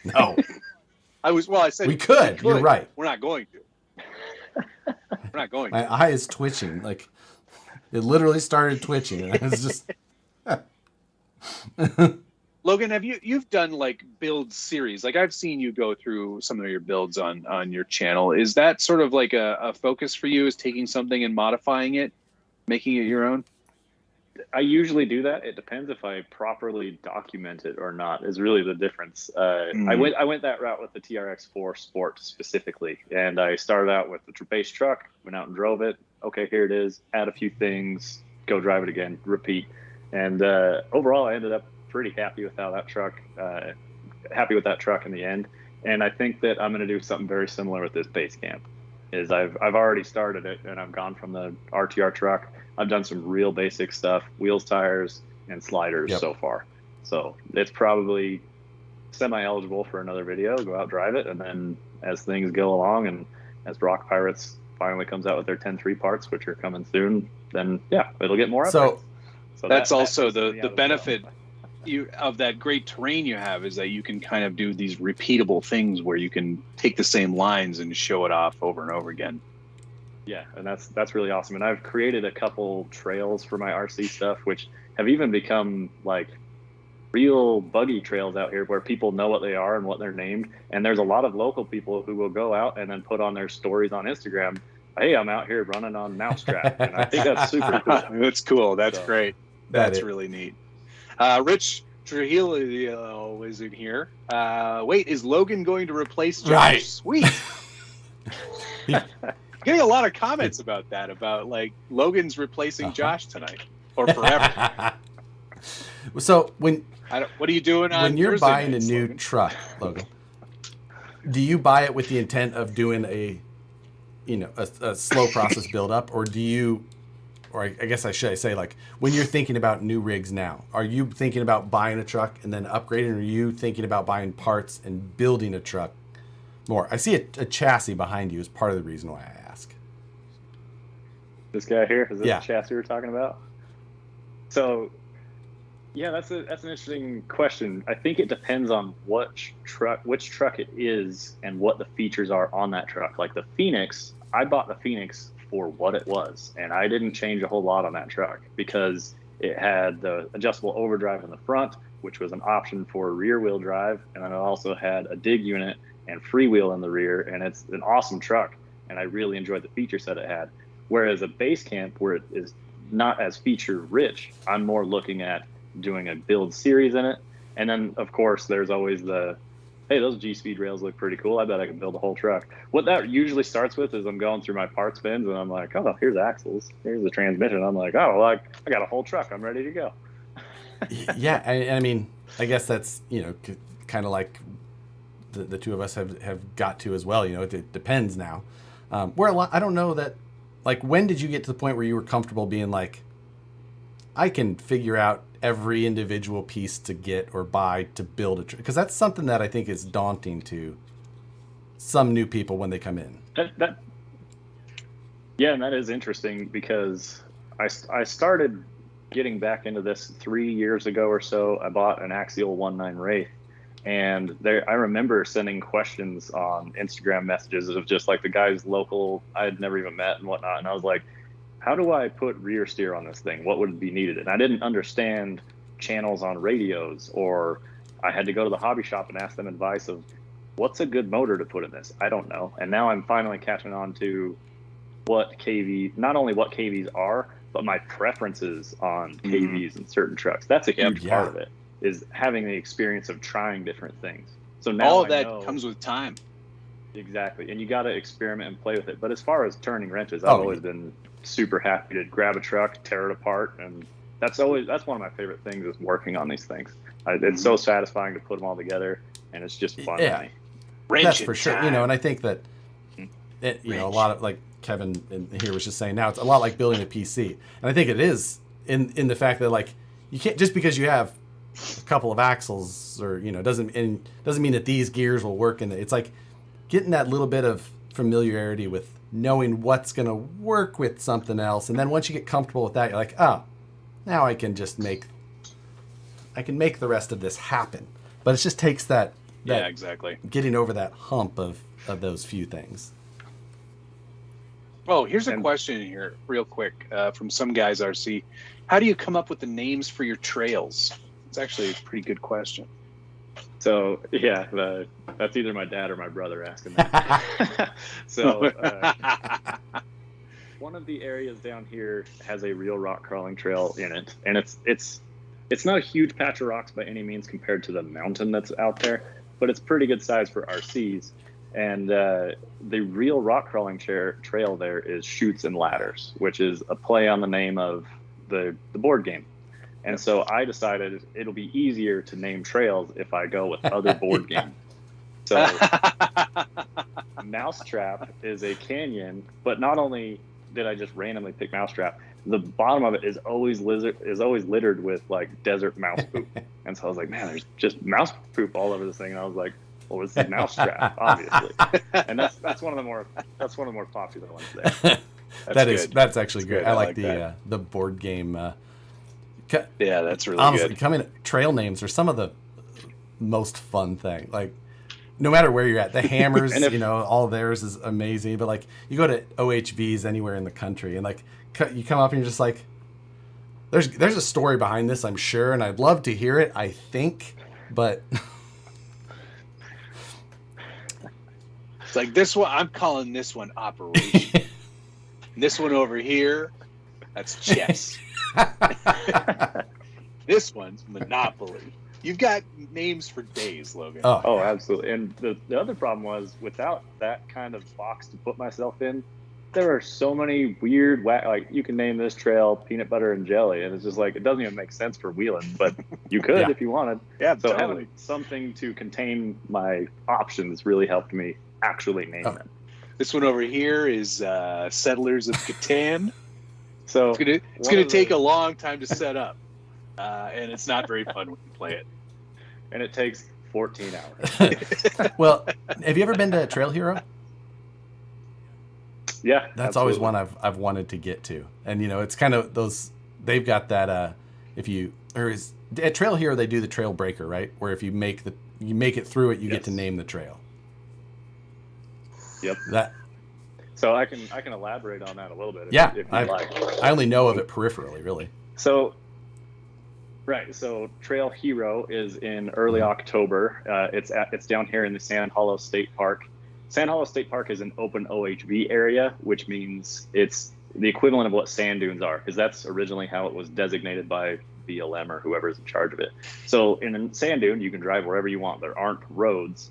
No. I said we could. You're right. We're not going to. We're not going to. My eye is twitching. Like it literally started twitching. It's just Logan, you've done like build series? Like I've seen you go through some of your builds on your channel. Is that sort of like a focus for you? Is taking something and modifying it, making it your own? I usually do that. It depends if I properly document it or not. Is really the difference. I went that route with the TRX4 Sport specifically, and I started out with the base truck, went out and drove it. Okay, here it is. Add a few things, go drive it again, repeat. And overall, I ended up pretty happy with how that truck. Happy with that truck in the end. And I think that I'm going to do something very similar with this base camp. Is I've already started it, and I've gone from the RTR truck. I've done some real basic stuff, wheels, tires, and sliders so far. So it's probably semi-eligible for another video. Go out, drive it, and then as things go along, and as Rock Pirates finally comes out with their 10.3 parts, which are coming soon, then it'll get more upgrades. So that's also the benefit of that great terrain you have, is that you can kind of do these repeatable things where you can take the same lines and show it off over and over again. Yeah, and that's really awesome. And I've created a couple trails for my RC stuff, which have even become like real buggy trails out here where people know what they are and what they're named. And there's a lot of local people who will go out and then put on their stories on Instagram, hey, I'm out here running on Mousetrap. And I think that's super cool. That's cool. That's great. That's really neat. Rich Trujillo is in here. Wait, is Logan going to replace Josh? Right. Sweet. Getting a lot of comments about that, about like Logan's replacing Josh tonight or forever. So what are you doing when you're buying a new truck, Logan? Do you buy it with the intent of doing a slow process build up, or do you? Or I guess I should say, like, when you're thinking about new rigs now, are you thinking about buying a truck and then upgrading, or are you thinking about buying parts and building a truck more? I see a chassis behind you is part of the reason why I ask. This guy here, is this the chassis we're talking about? So, yeah, that's an interesting question. I think it depends on which truck it is and what the features are on that truck. Like the Phoenix, I bought the Phoenix for what it was, and I didn't change a whole lot on that truck because it had the adjustable overdrive in the front, which was an option for rear wheel drive, and then it also had a dig unit and freewheel in the rear, and it's an awesome truck, and I really enjoyed the feature set it had. Whereas a base camp, where it is not as feature rich, I'm more looking at doing a build series in it. And then of course there's always the, hey, those G-Speed rails look pretty cool. I bet I can build a whole truck. What that usually starts with is I'm going through my parts bins and I'm like, oh, here's axles, here's the transmission. I'm like, oh, well, I got a whole truck. I'm ready to go. Yeah, I mean, I guess that's, kind of like the two of us have got to as well. It depends now. I don't know that, like, when did you get to the point where you were comfortable being like, I can figure out every individual piece to get or buy to build a truck? Because that's something that I think is daunting to some new people when they come in. Yeah, and that is interesting because I started getting back into this 3 years ago or so. I bought an Axial 1.9 Wraith, and I remember sending questions on Instagram messages of just like the guys local I had never even met and whatnot, and I was like, how do I put rear steer on this thing? What would be needed? And I didn't understand channels on radios or I had to go to the hobby shop and ask them advice of what's a good motor to put in this. I don't know. And now I'm finally catching on to what KV, not only what KVs are, but my preferences on KVs and certain trucks. That's a huge part of it, is having the experience of trying different things. So now all of that comes with time. Exactly. And you got to experiment and play with it. But as far as turning wrenches, I've always been super happy to grab a truck, tear it apart. And that's one of my favorite things, is working on these things. It's so satisfying to put them all together, and it's just fun to me. That's for sure. You know, and I think that you know, a lot of, like Kevin in here was just saying, now it's a lot like building a PC. And I think it is in the fact that, like, you can't, just because you have a couple of axles, or, you know, doesn't mean that these gears will work in it. It's like getting that little bit of familiarity with knowing what's going to work with something else. And then once you get comfortable with that, you're like, oh, now I can make the rest of this happen. But it just takes that exactly, getting over that hump of those few things. Oh, here's a question here real quick from some guys, RC. How do you come up with the names for your trails? It's actually a pretty good question. So, yeah, that's either my dad or my brother asking that. So, one of the areas down here has a real rock crawling trail in it. And it's not a huge patch of rocks by any means compared to the mountain that's out there, but it's pretty good size for RCs. And the real rock crawling trail there is Chutes and Ladders, which is a play on the name of the board game. And so I decided it'll be easier to name trails if I go with other board games. So Mousetrap is a canyon, but not only did I just randomly pick Mousetrap, the bottom of it is always littered with, like, desert mouse poop. And so I was like, man, there's just mouse poop all over this thing. And I was like, well, it's Mousetrap, obviously. And that's one of the more popular ones there. That's actually great. I like the board game. Yeah, that's really honestly good. Trail names are some of the most fun thing. Like, no matter where you're at, the Hammers, you know, all theirs is amazing. But, like, you go to OHVs anywhere in the country, and, like, you come up and you're just like, there's a story behind this, I'm sure, and I'd love to hear it, I think, but it's like, this one, I'm calling this one Operation. This one over here, that's chess. This one's Monopoly. You've got names for days, Logan. Oh, absolutely. And the other problem was, without that kind of box to put myself in, there are so many weird, like, you can name this trail Peanut Butter and Jelly, and it's just like, it doesn't even make sense for wheeling, but you could if you wanted. Yeah, so totally. Having something to contain my options really helped me actually name them. This one over here is Settlers of Catan. So it's gonna take a long time to set up, and it's not very fun when you play it. And it takes 14 hours. Well, have you ever been to Trail Hero? Yeah, that's always one I've wanted to get to. And, you know, it's kind of those, they've got that at Trail Hero they do the Trail Breaker, right? Where if you make it through it, you get to name the trail. Yep. So I can elaborate on that a little bit. If you'd like. I only know of it peripherally, really. So Trail Hero is in early October. It's down here in the Sand Hollow State Park. Sand Hollow State Park is an open OHV area, which means it's the equivalent of what sand dunes are, because that's originally how it was designated by BLM or whoever's in charge of it. So in a sand dune, you can drive wherever you want. There aren't roads.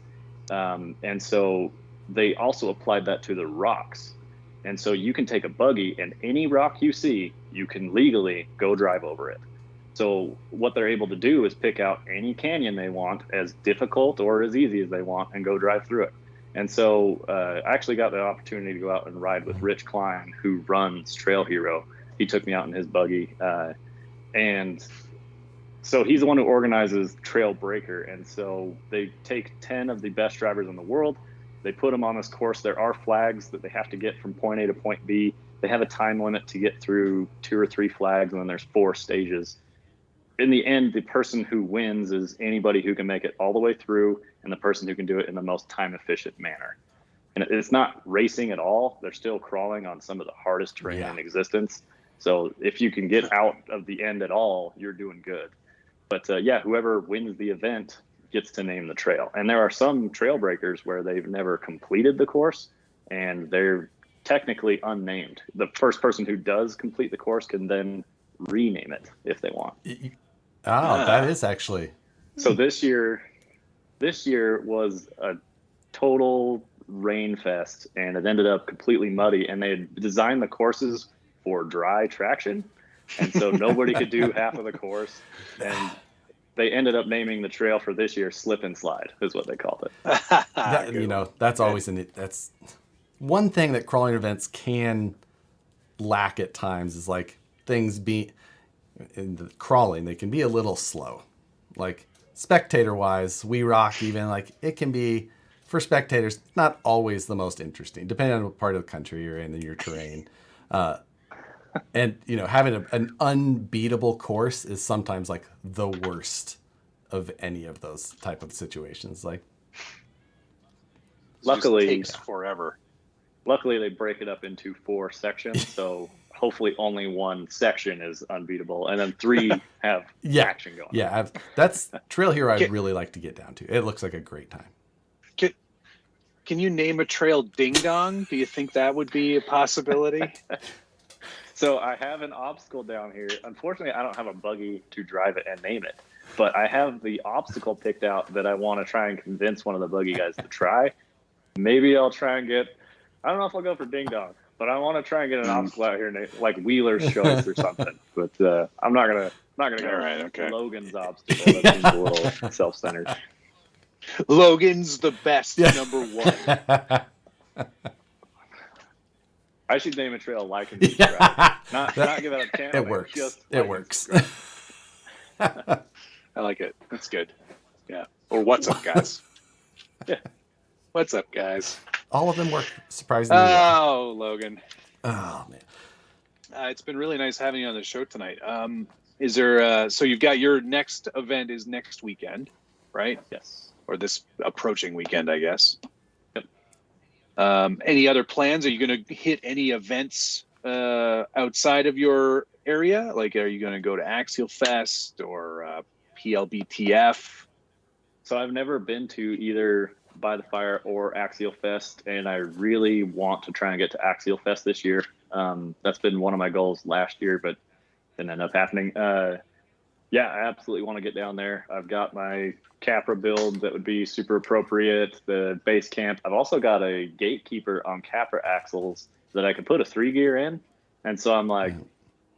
And so they also applied that to the rocks. And so you can take a buggy, and any rock you see, you can legally go drive over it. So what they're able to do is pick out any canyon they want, as difficult or as easy as they want, and go drive through it. And so I actually got the opportunity to go out and ride with Rich Klein, who runs Trail Hero. He took me out in his buggy. And so he's the one who organizes Trail Breaker. And so they take 10 of the best drivers in the world. They put them on this course. There are flags that they have to get from point A to point B. They have a time limit to get through 2 or 3 flags, and then there's 4 stages. In the end, the person who wins is anybody who can make it all the way through, and the person who can do it in the most time-efficient manner. And it's not racing at all. They're still crawling on some of the hardest terrain in existence. So if you can get out of the end at all, you're doing good. But whoever wins the event gets to name the trail. And there are some trail breakers where they've never completed the course and they're technically unnamed. The first person who does complete the course can then rename it if they want. That is actually. So this year was a total rain fest, and it ended up completely muddy, and they had designed the courses for dry traction, and so nobody could do half of the course, and they ended up naming the trail for this year Slip and Slide is what they called it. That's always that's one thing that crawling events can lack at times is like things in the crawling, they can be a little slow. Like spectator wise, We Rock even, like it can be, for spectators, not always the most interesting, depending on what part of the country you're in and your terrain. And having an unbeatable course is sometimes like the worst of any of those type of situations. Like, luckily, it takes forever. Luckily, they break it up into 4 sections, so hopefully only one section is unbeatable, and then 3 have action going. Yeah, that's Trail Hero I'd really like to get down to. It looks like a great time. Can you name a trail Ding Dong? Do you think that would be a possibility? So I have an obstacle down here. Unfortunately, I don't have a buggy to drive it and name it, but I have the obstacle picked out that I want to try and convince one of the buggy guys to try. Maybe I'll try and I don't know if I'll go for Ding Dong, but I want to try and get an obstacle out here, like Wheeler's Choice or something. But I'm not gonna go. All right, okay. Logan's obstacle. That seems a little self-centered. Logan's the best number 1. I should name a trail like and subscribe. Not give out a channel. It works. It works. I like it. That's good. Yeah. Or what's up, guys? Yeah. What's up, guys? All of them work surprisingly well. Oh, Logan. Oh man. It's been really nice having you on the show tonight. Is there? So you've got your next event is next weekend, right? Yes. Or this approaching weekend, I guess. Yep. Any other plans? Are you going to hit any events outside of your area? Like, are you going to go to Axial Fest or PLBTF? So I've never been to either By the Fire or Axial Fest, and I really want to try and get to Axial Fest this year. That's been one of my goals last year, but didn't end up happening. Yeah, I absolutely want to get down there. I've got my Capra build that would be super appropriate, the base camp. I've also got a gatekeeper on Capra axles that I could put a 3-gear in. And so I'm like,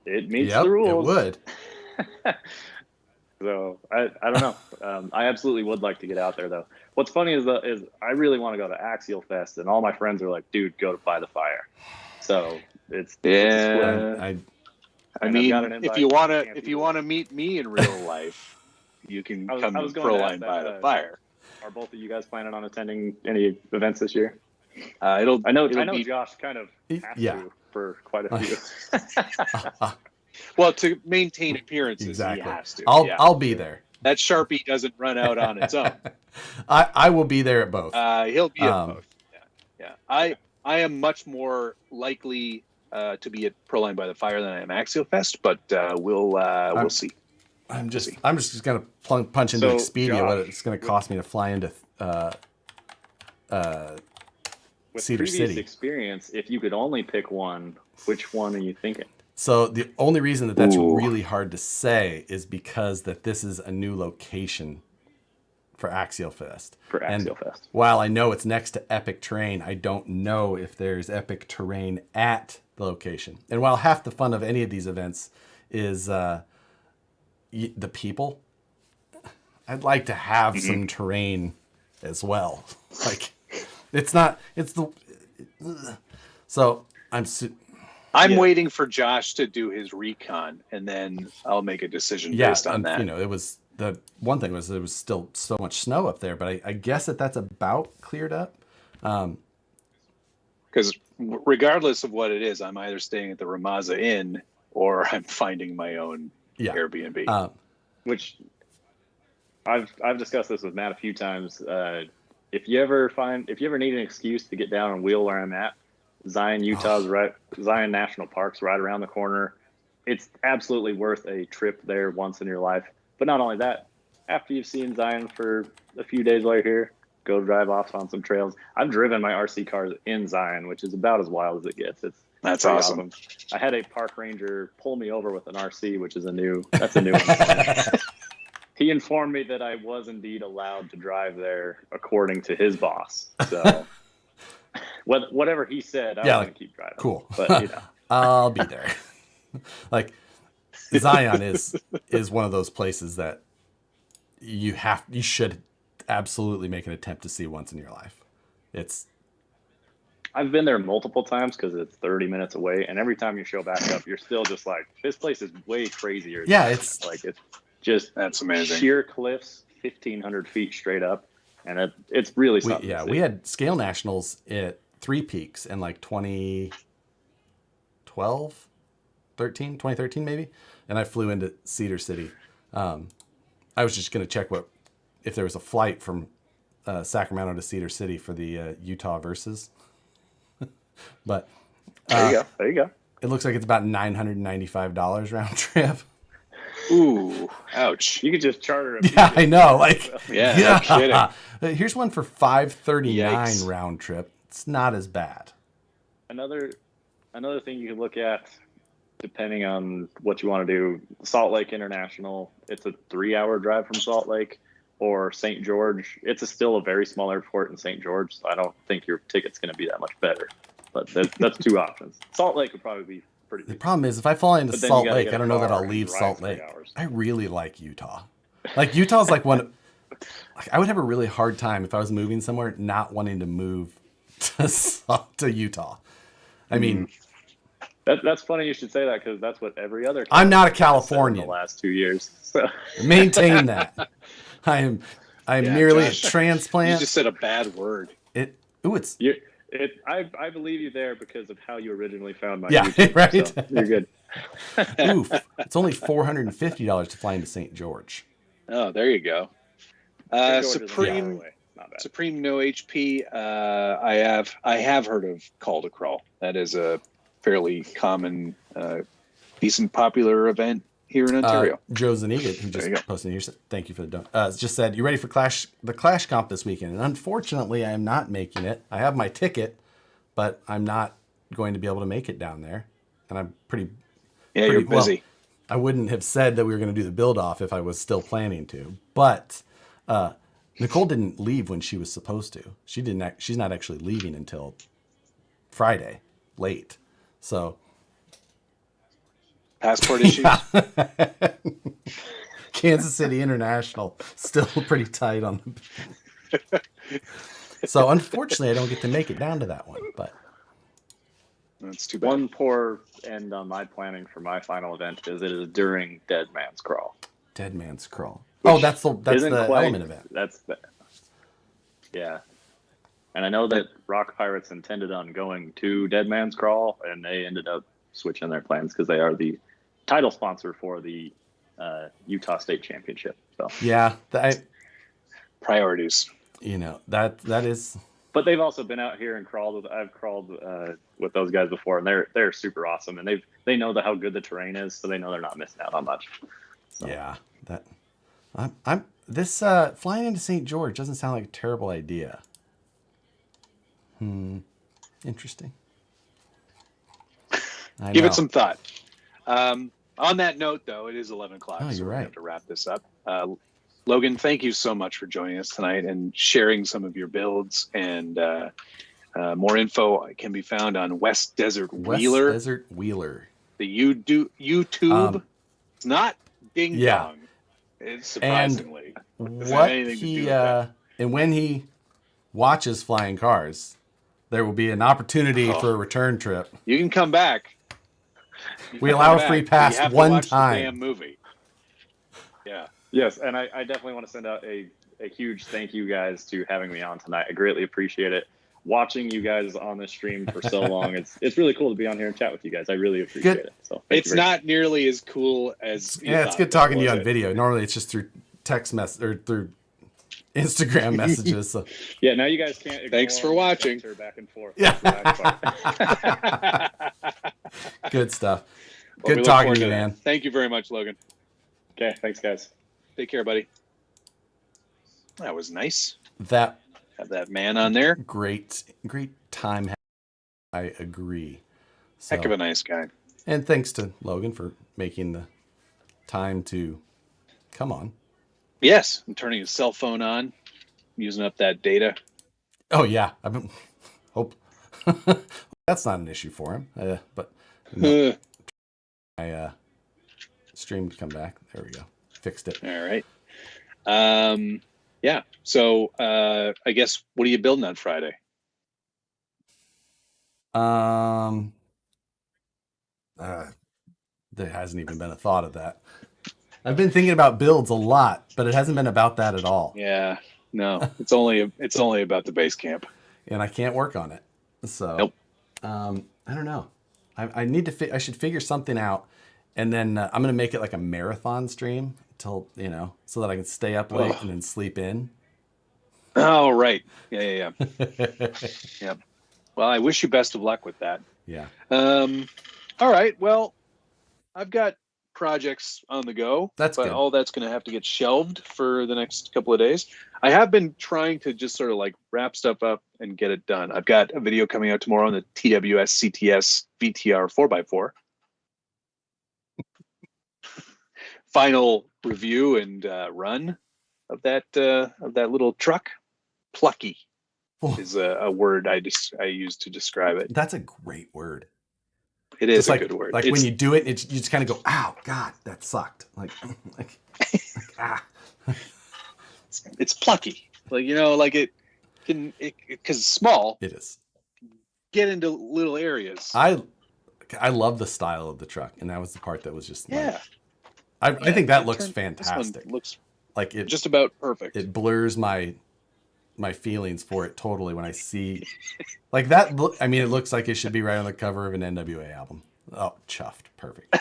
it meets the rules. It would. So I don't know. I absolutely would like to get out there though. What's funny is I really want to go to Axial Fest, and all my friends are like, dude, go to By the Fire. So it's I mean, if you want to meet me in real life, you can come to Proline By the Fire. Are both of you guys planning on attending any events this year? I know Josh kind of has to for quite a few. Well, to maintain appearances, exactly. He has to. I'll be there. That Sharpie doesn't run out on its own. I will be there at both. He'll be at both. Yeah. I am much more likely to be at Proline By the Fire than I am Axial Fest, but we'll see. I'm just gonna punch into Expedia Josh, what it's gonna cost me to fly into with Cedar previous City. Experience, if you could only pick one, which one are you thinking? So the only reason that's really hard to say is because that this is a new location for Axial Fest. Fest. While I know it's next to Epic Terrain, I don't know if there's Epic Terrain at the location. And while half the fun of any of these events is the people, I'd like to have some terrain as well. Like so I'm waiting for Josh to do his recon, and then I'll make a decision based on that. It was the one thing was there was still so much snow up there, but I guess that's about cleared up. Because regardless of what it is, I'm either staying at the Ramaza Inn or I'm finding my own Airbnb. Which I've discussed this with Matt a few times. If you ever need an excuse to get down and wheel where I'm at, Zion National Park's right around the corner. It's absolutely worth a trip there once in your life. But not only that, after you've seen Zion for a few days while you're here, go drive off on some trails. I've driven my RC cars in Zion, which is about as wild as it gets. That's pretty awesome. I had a park ranger pull me over with an RC, which is a new one. He informed me that I was indeed allowed to drive there according to his boss. So whatever he said, I was going to keep driving. Cool. But, I'll be there. Like, Zion is one of those places that you should absolutely make an attempt to see once in your life. I've been there multiple times because it's 30 minutes away, and every time you show back up, you're still just like, this place is way crazier. It's just that's amazing. Sheer cliffs, 1,500 feet straight up, and it's really something. We had scale nationals at Three Peaks in like 2013 maybe, and I flew into Cedar City. I was just going to check if there was a flight from Sacramento to Cedar City for the Utah Versus. But there you go. It looks like it's about $995 round trip. Ooh, ouch! You could just charter a. Yeah, I know. Like, no kidding. Here's one for $539 round trip. It's not as bad. Another thing you can look at, depending on what you want to do, Salt Lake International. It's a 3-hour drive from Salt Lake, or St. George. It's still a very small airport in St. George, so I don't think your ticket's going to be that much better. But that's 2 options. Salt Lake would probably be pretty The big. problem is, if I fly into Salt Lake, I don't know that I'll leave Salt Lake. I really like Utah. Like, Utah's like one. Like, I would have a really hard time if I was moving somewhere not wanting to move to Utah. I mean, that's funny you should say that, because that's what every other. I'm not a Californian. In the last 2 years, so. Maintain that. I'm merely Josh, a transplant. You just said a bad word. I believe you there because of how you originally found my YouTube. YouTube, Right. so you're good. Oof. It's only $450 to fly into St. George. Oh, there you go. Supreme No HP. I have heard of Call to Crawl. That is a fairly common, decent, popular event here in Ontario. Joe Zaniga, who just posted here, thank you for the just said, you ready for the Clash comp this weekend? And unfortunately, I am not making it. I have my ticket, but I'm not going to be able to make it down there. And I'm pretty you're busy. Well, I wouldn't have said that we were going to do the build off if I was still planning to. But Nicole didn't leave when she was supposed to. She's not actually leaving until Friday, late. So. Passport issues. Kansas City International still pretty tight on the. So unfortunately, I don't get to make it down to that one. But that's too bad. One poor end on my planning for my final event is it is during Dead Man's Crawl. Dead Man's Crawl. Oh, that's the element event. Yeah. And I know that Rock Pirates intended on going to Dead Man's Crawl, and they ended up switching their plans because they are the title sponsor for the Utah State Championship. So yeah, priorities. You know, that is. But they've also been out here and crawled. I've crawled with those guys before, and they're super awesome, and they know how good the terrain is, so they know they're not missing out on much. So. Yeah, this flying into St. George doesn't sound like a terrible idea. Interesting. Give it some thought. On that note, though, it is 11 o'clock. Oh, you're right. We have to wrap this up. Logan, thank you so much for joining us tonight and sharing some of your builds. And more info can be found on West Desert Wheeler. West Desert Wheeler. The YouTube. It's not Ding Dong. It's surprisingly. And when he watches flying cars, there will be an opportunity for a return trip. You can come back. We allow a free pass one time. The damn movie. Yeah. Yes, and I definitely want to send out a huge thank you guys to having me on tonight. I greatly appreciate it. Watching you guys on this stream for so long, it's really cool to be on here and chat with you guys. I really appreciate it. So it's not nearly as cool as it's good talking to you on video. Normally, it's just through text message or through Instagram messages. So. Yeah, now you guys can't. Thanks for watching. Back and forth. Yeah. Good stuff. Good talking to you, man. Thank you very much, Logan. Okay, thanks, guys. Take care, buddy. That was nice. That Have that man on there. great time. I agree. So, Heck of a nice guy. and thanks to Logan for making the time to come on. Yes, and turning his cell phone on, using up that data. Oh yeah, I've been hope that's not an issue for him. But no, I streamed to come back. There we go, fixed it. All right. Yeah. So I guess what are you building on Friday? There hasn't even been a thought of that. I've been thinking about builds a lot, but it hasn't been about that at all. Yeah. No, it's only about the base camp. And I can't work on it. So Nope. I don't know. I need to. I should figure something out, and then I'm gonna make it like a marathon stream till so that I can stay up late and then sleep in. Oh right. Yeah. Yep. Well, I wish you best of luck with that. Yeah. All right. Well, I've got projects on the go. But good. All that's going to have to get shelved for the next couple of days. I have been trying to just sort of like wrap stuff up and get it done. I've got a video coming out tomorrow on the TWS CTS VTR 4x4. Final review and run of that little truck. Plucky is a word I use to describe it. That's a great word. It is a good word. Like when you do it, you just kind of go, "Ow, God, that sucked!" Like ah. It's plucky, like it can, because it's small. It is. Get into little areas. I love the style of the truck, and that was the part that was just yeah. I think that looks fantastic. Looks like it just about perfect. It blurs my feelings for it totally when I see like that. I mean, it looks like it should be right on the cover of an NWA album. Oh, chuffed. Perfect.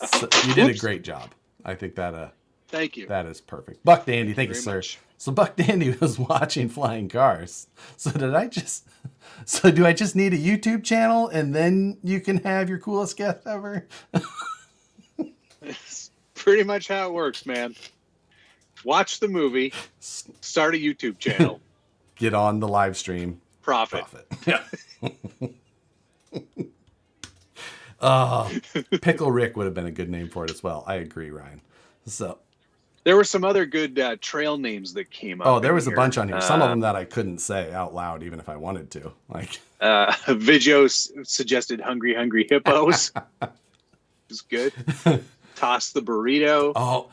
So, you did a great job. I think that thank you. That is perfect. Buck Dandy, thank you, sir. Much. So Buck Dandy was watching Flying Cars. So do I just need a YouTube channel and then you can have your coolest guest ever? It's pretty much how it works, man. Watch the movie, start a YouTube channel. Get on the live stream. Profit. Yeah. Pickle Rick would have been a good name for it as well. I agree, Ryan. So there were some other good trail names that came up. Oh, there was a bunch on here. Some of them that I couldn't say out loud, even if I wanted to. Like Vigio suggested "Hungry Hungry Hippos." It was good. Toss the Burrito. Oh,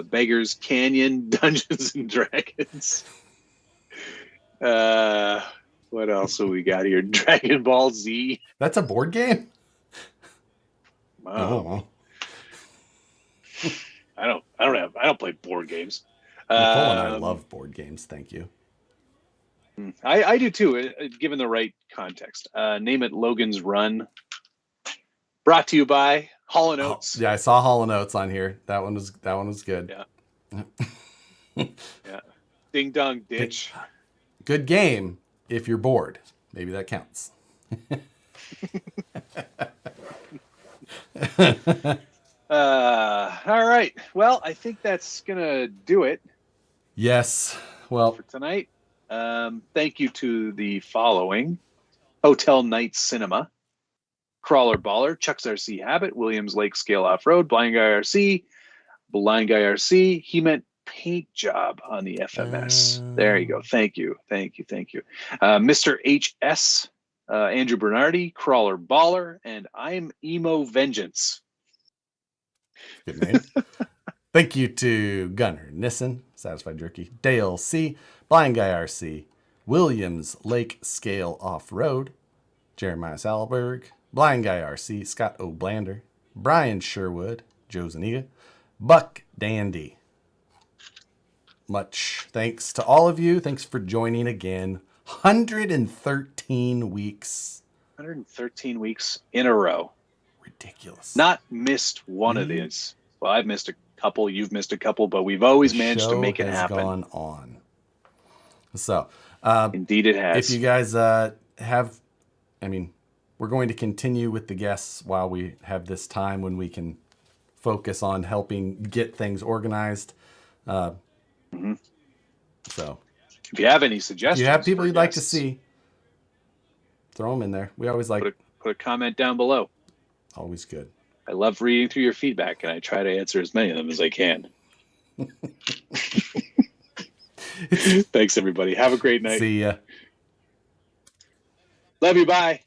Beggar's Canyon, Dungeons and Dragons. What else have we got here? Dragon Ball Z. That's a board game? Wow. I don't play board games. Nicole and I love board games. Thank you. I do too, given the right context. Name it Logan's Run. Brought to you by Hall & Oates. Yeah, I saw Hall & Oates on here. That one was good. Yeah. Yeah. Ding Dong Ditch. Good game if you're bored. Maybe that counts. All right. Well, I think that's gonna do it. Yes. Well, for tonight. Thank you to the following: Hotel Night Cinema, Crawler Baller, Chuck's RC Habit, Williams Lake Scale Off Road, Blind Guy RC, Blind Guy RC. He meant paint job on the FMS. There you go. Thank you. Mr. HS, Andrew Bernardi, Crawler Baller, and I'm Emo Vengeance. Good name. Thank you to Gunner Nissen, Satisfied Jerky, Dale C, Blind Guy RC, Williams Lake Scale Off Road, Jeremiah Salberg, Blind Guy RC, Scott O'Blander, Brian Sherwood, Joe Zaniga, Buck Dandy. Much thanks to all of you. Thanks for joining again. 113 weeks. 113 weeks in a row. Ridiculous. Not missed one of these. Well, I've missed a couple. You've missed a couple, but we've always managed to make it happen. Gone on. So, indeed, it has. If you guys have, we're going to continue with the guests while we have this time when we can focus on helping get things organized. Mm-hmm. So if you have any if suggestions, you have people for you'd like to guests, see, throw them in there. We always like, put a comment down below. always good. I love reading through your feedback, and I try to answer as many of them as I can. Thanks, everybody. Have a great night. See ya. Love you. Bye.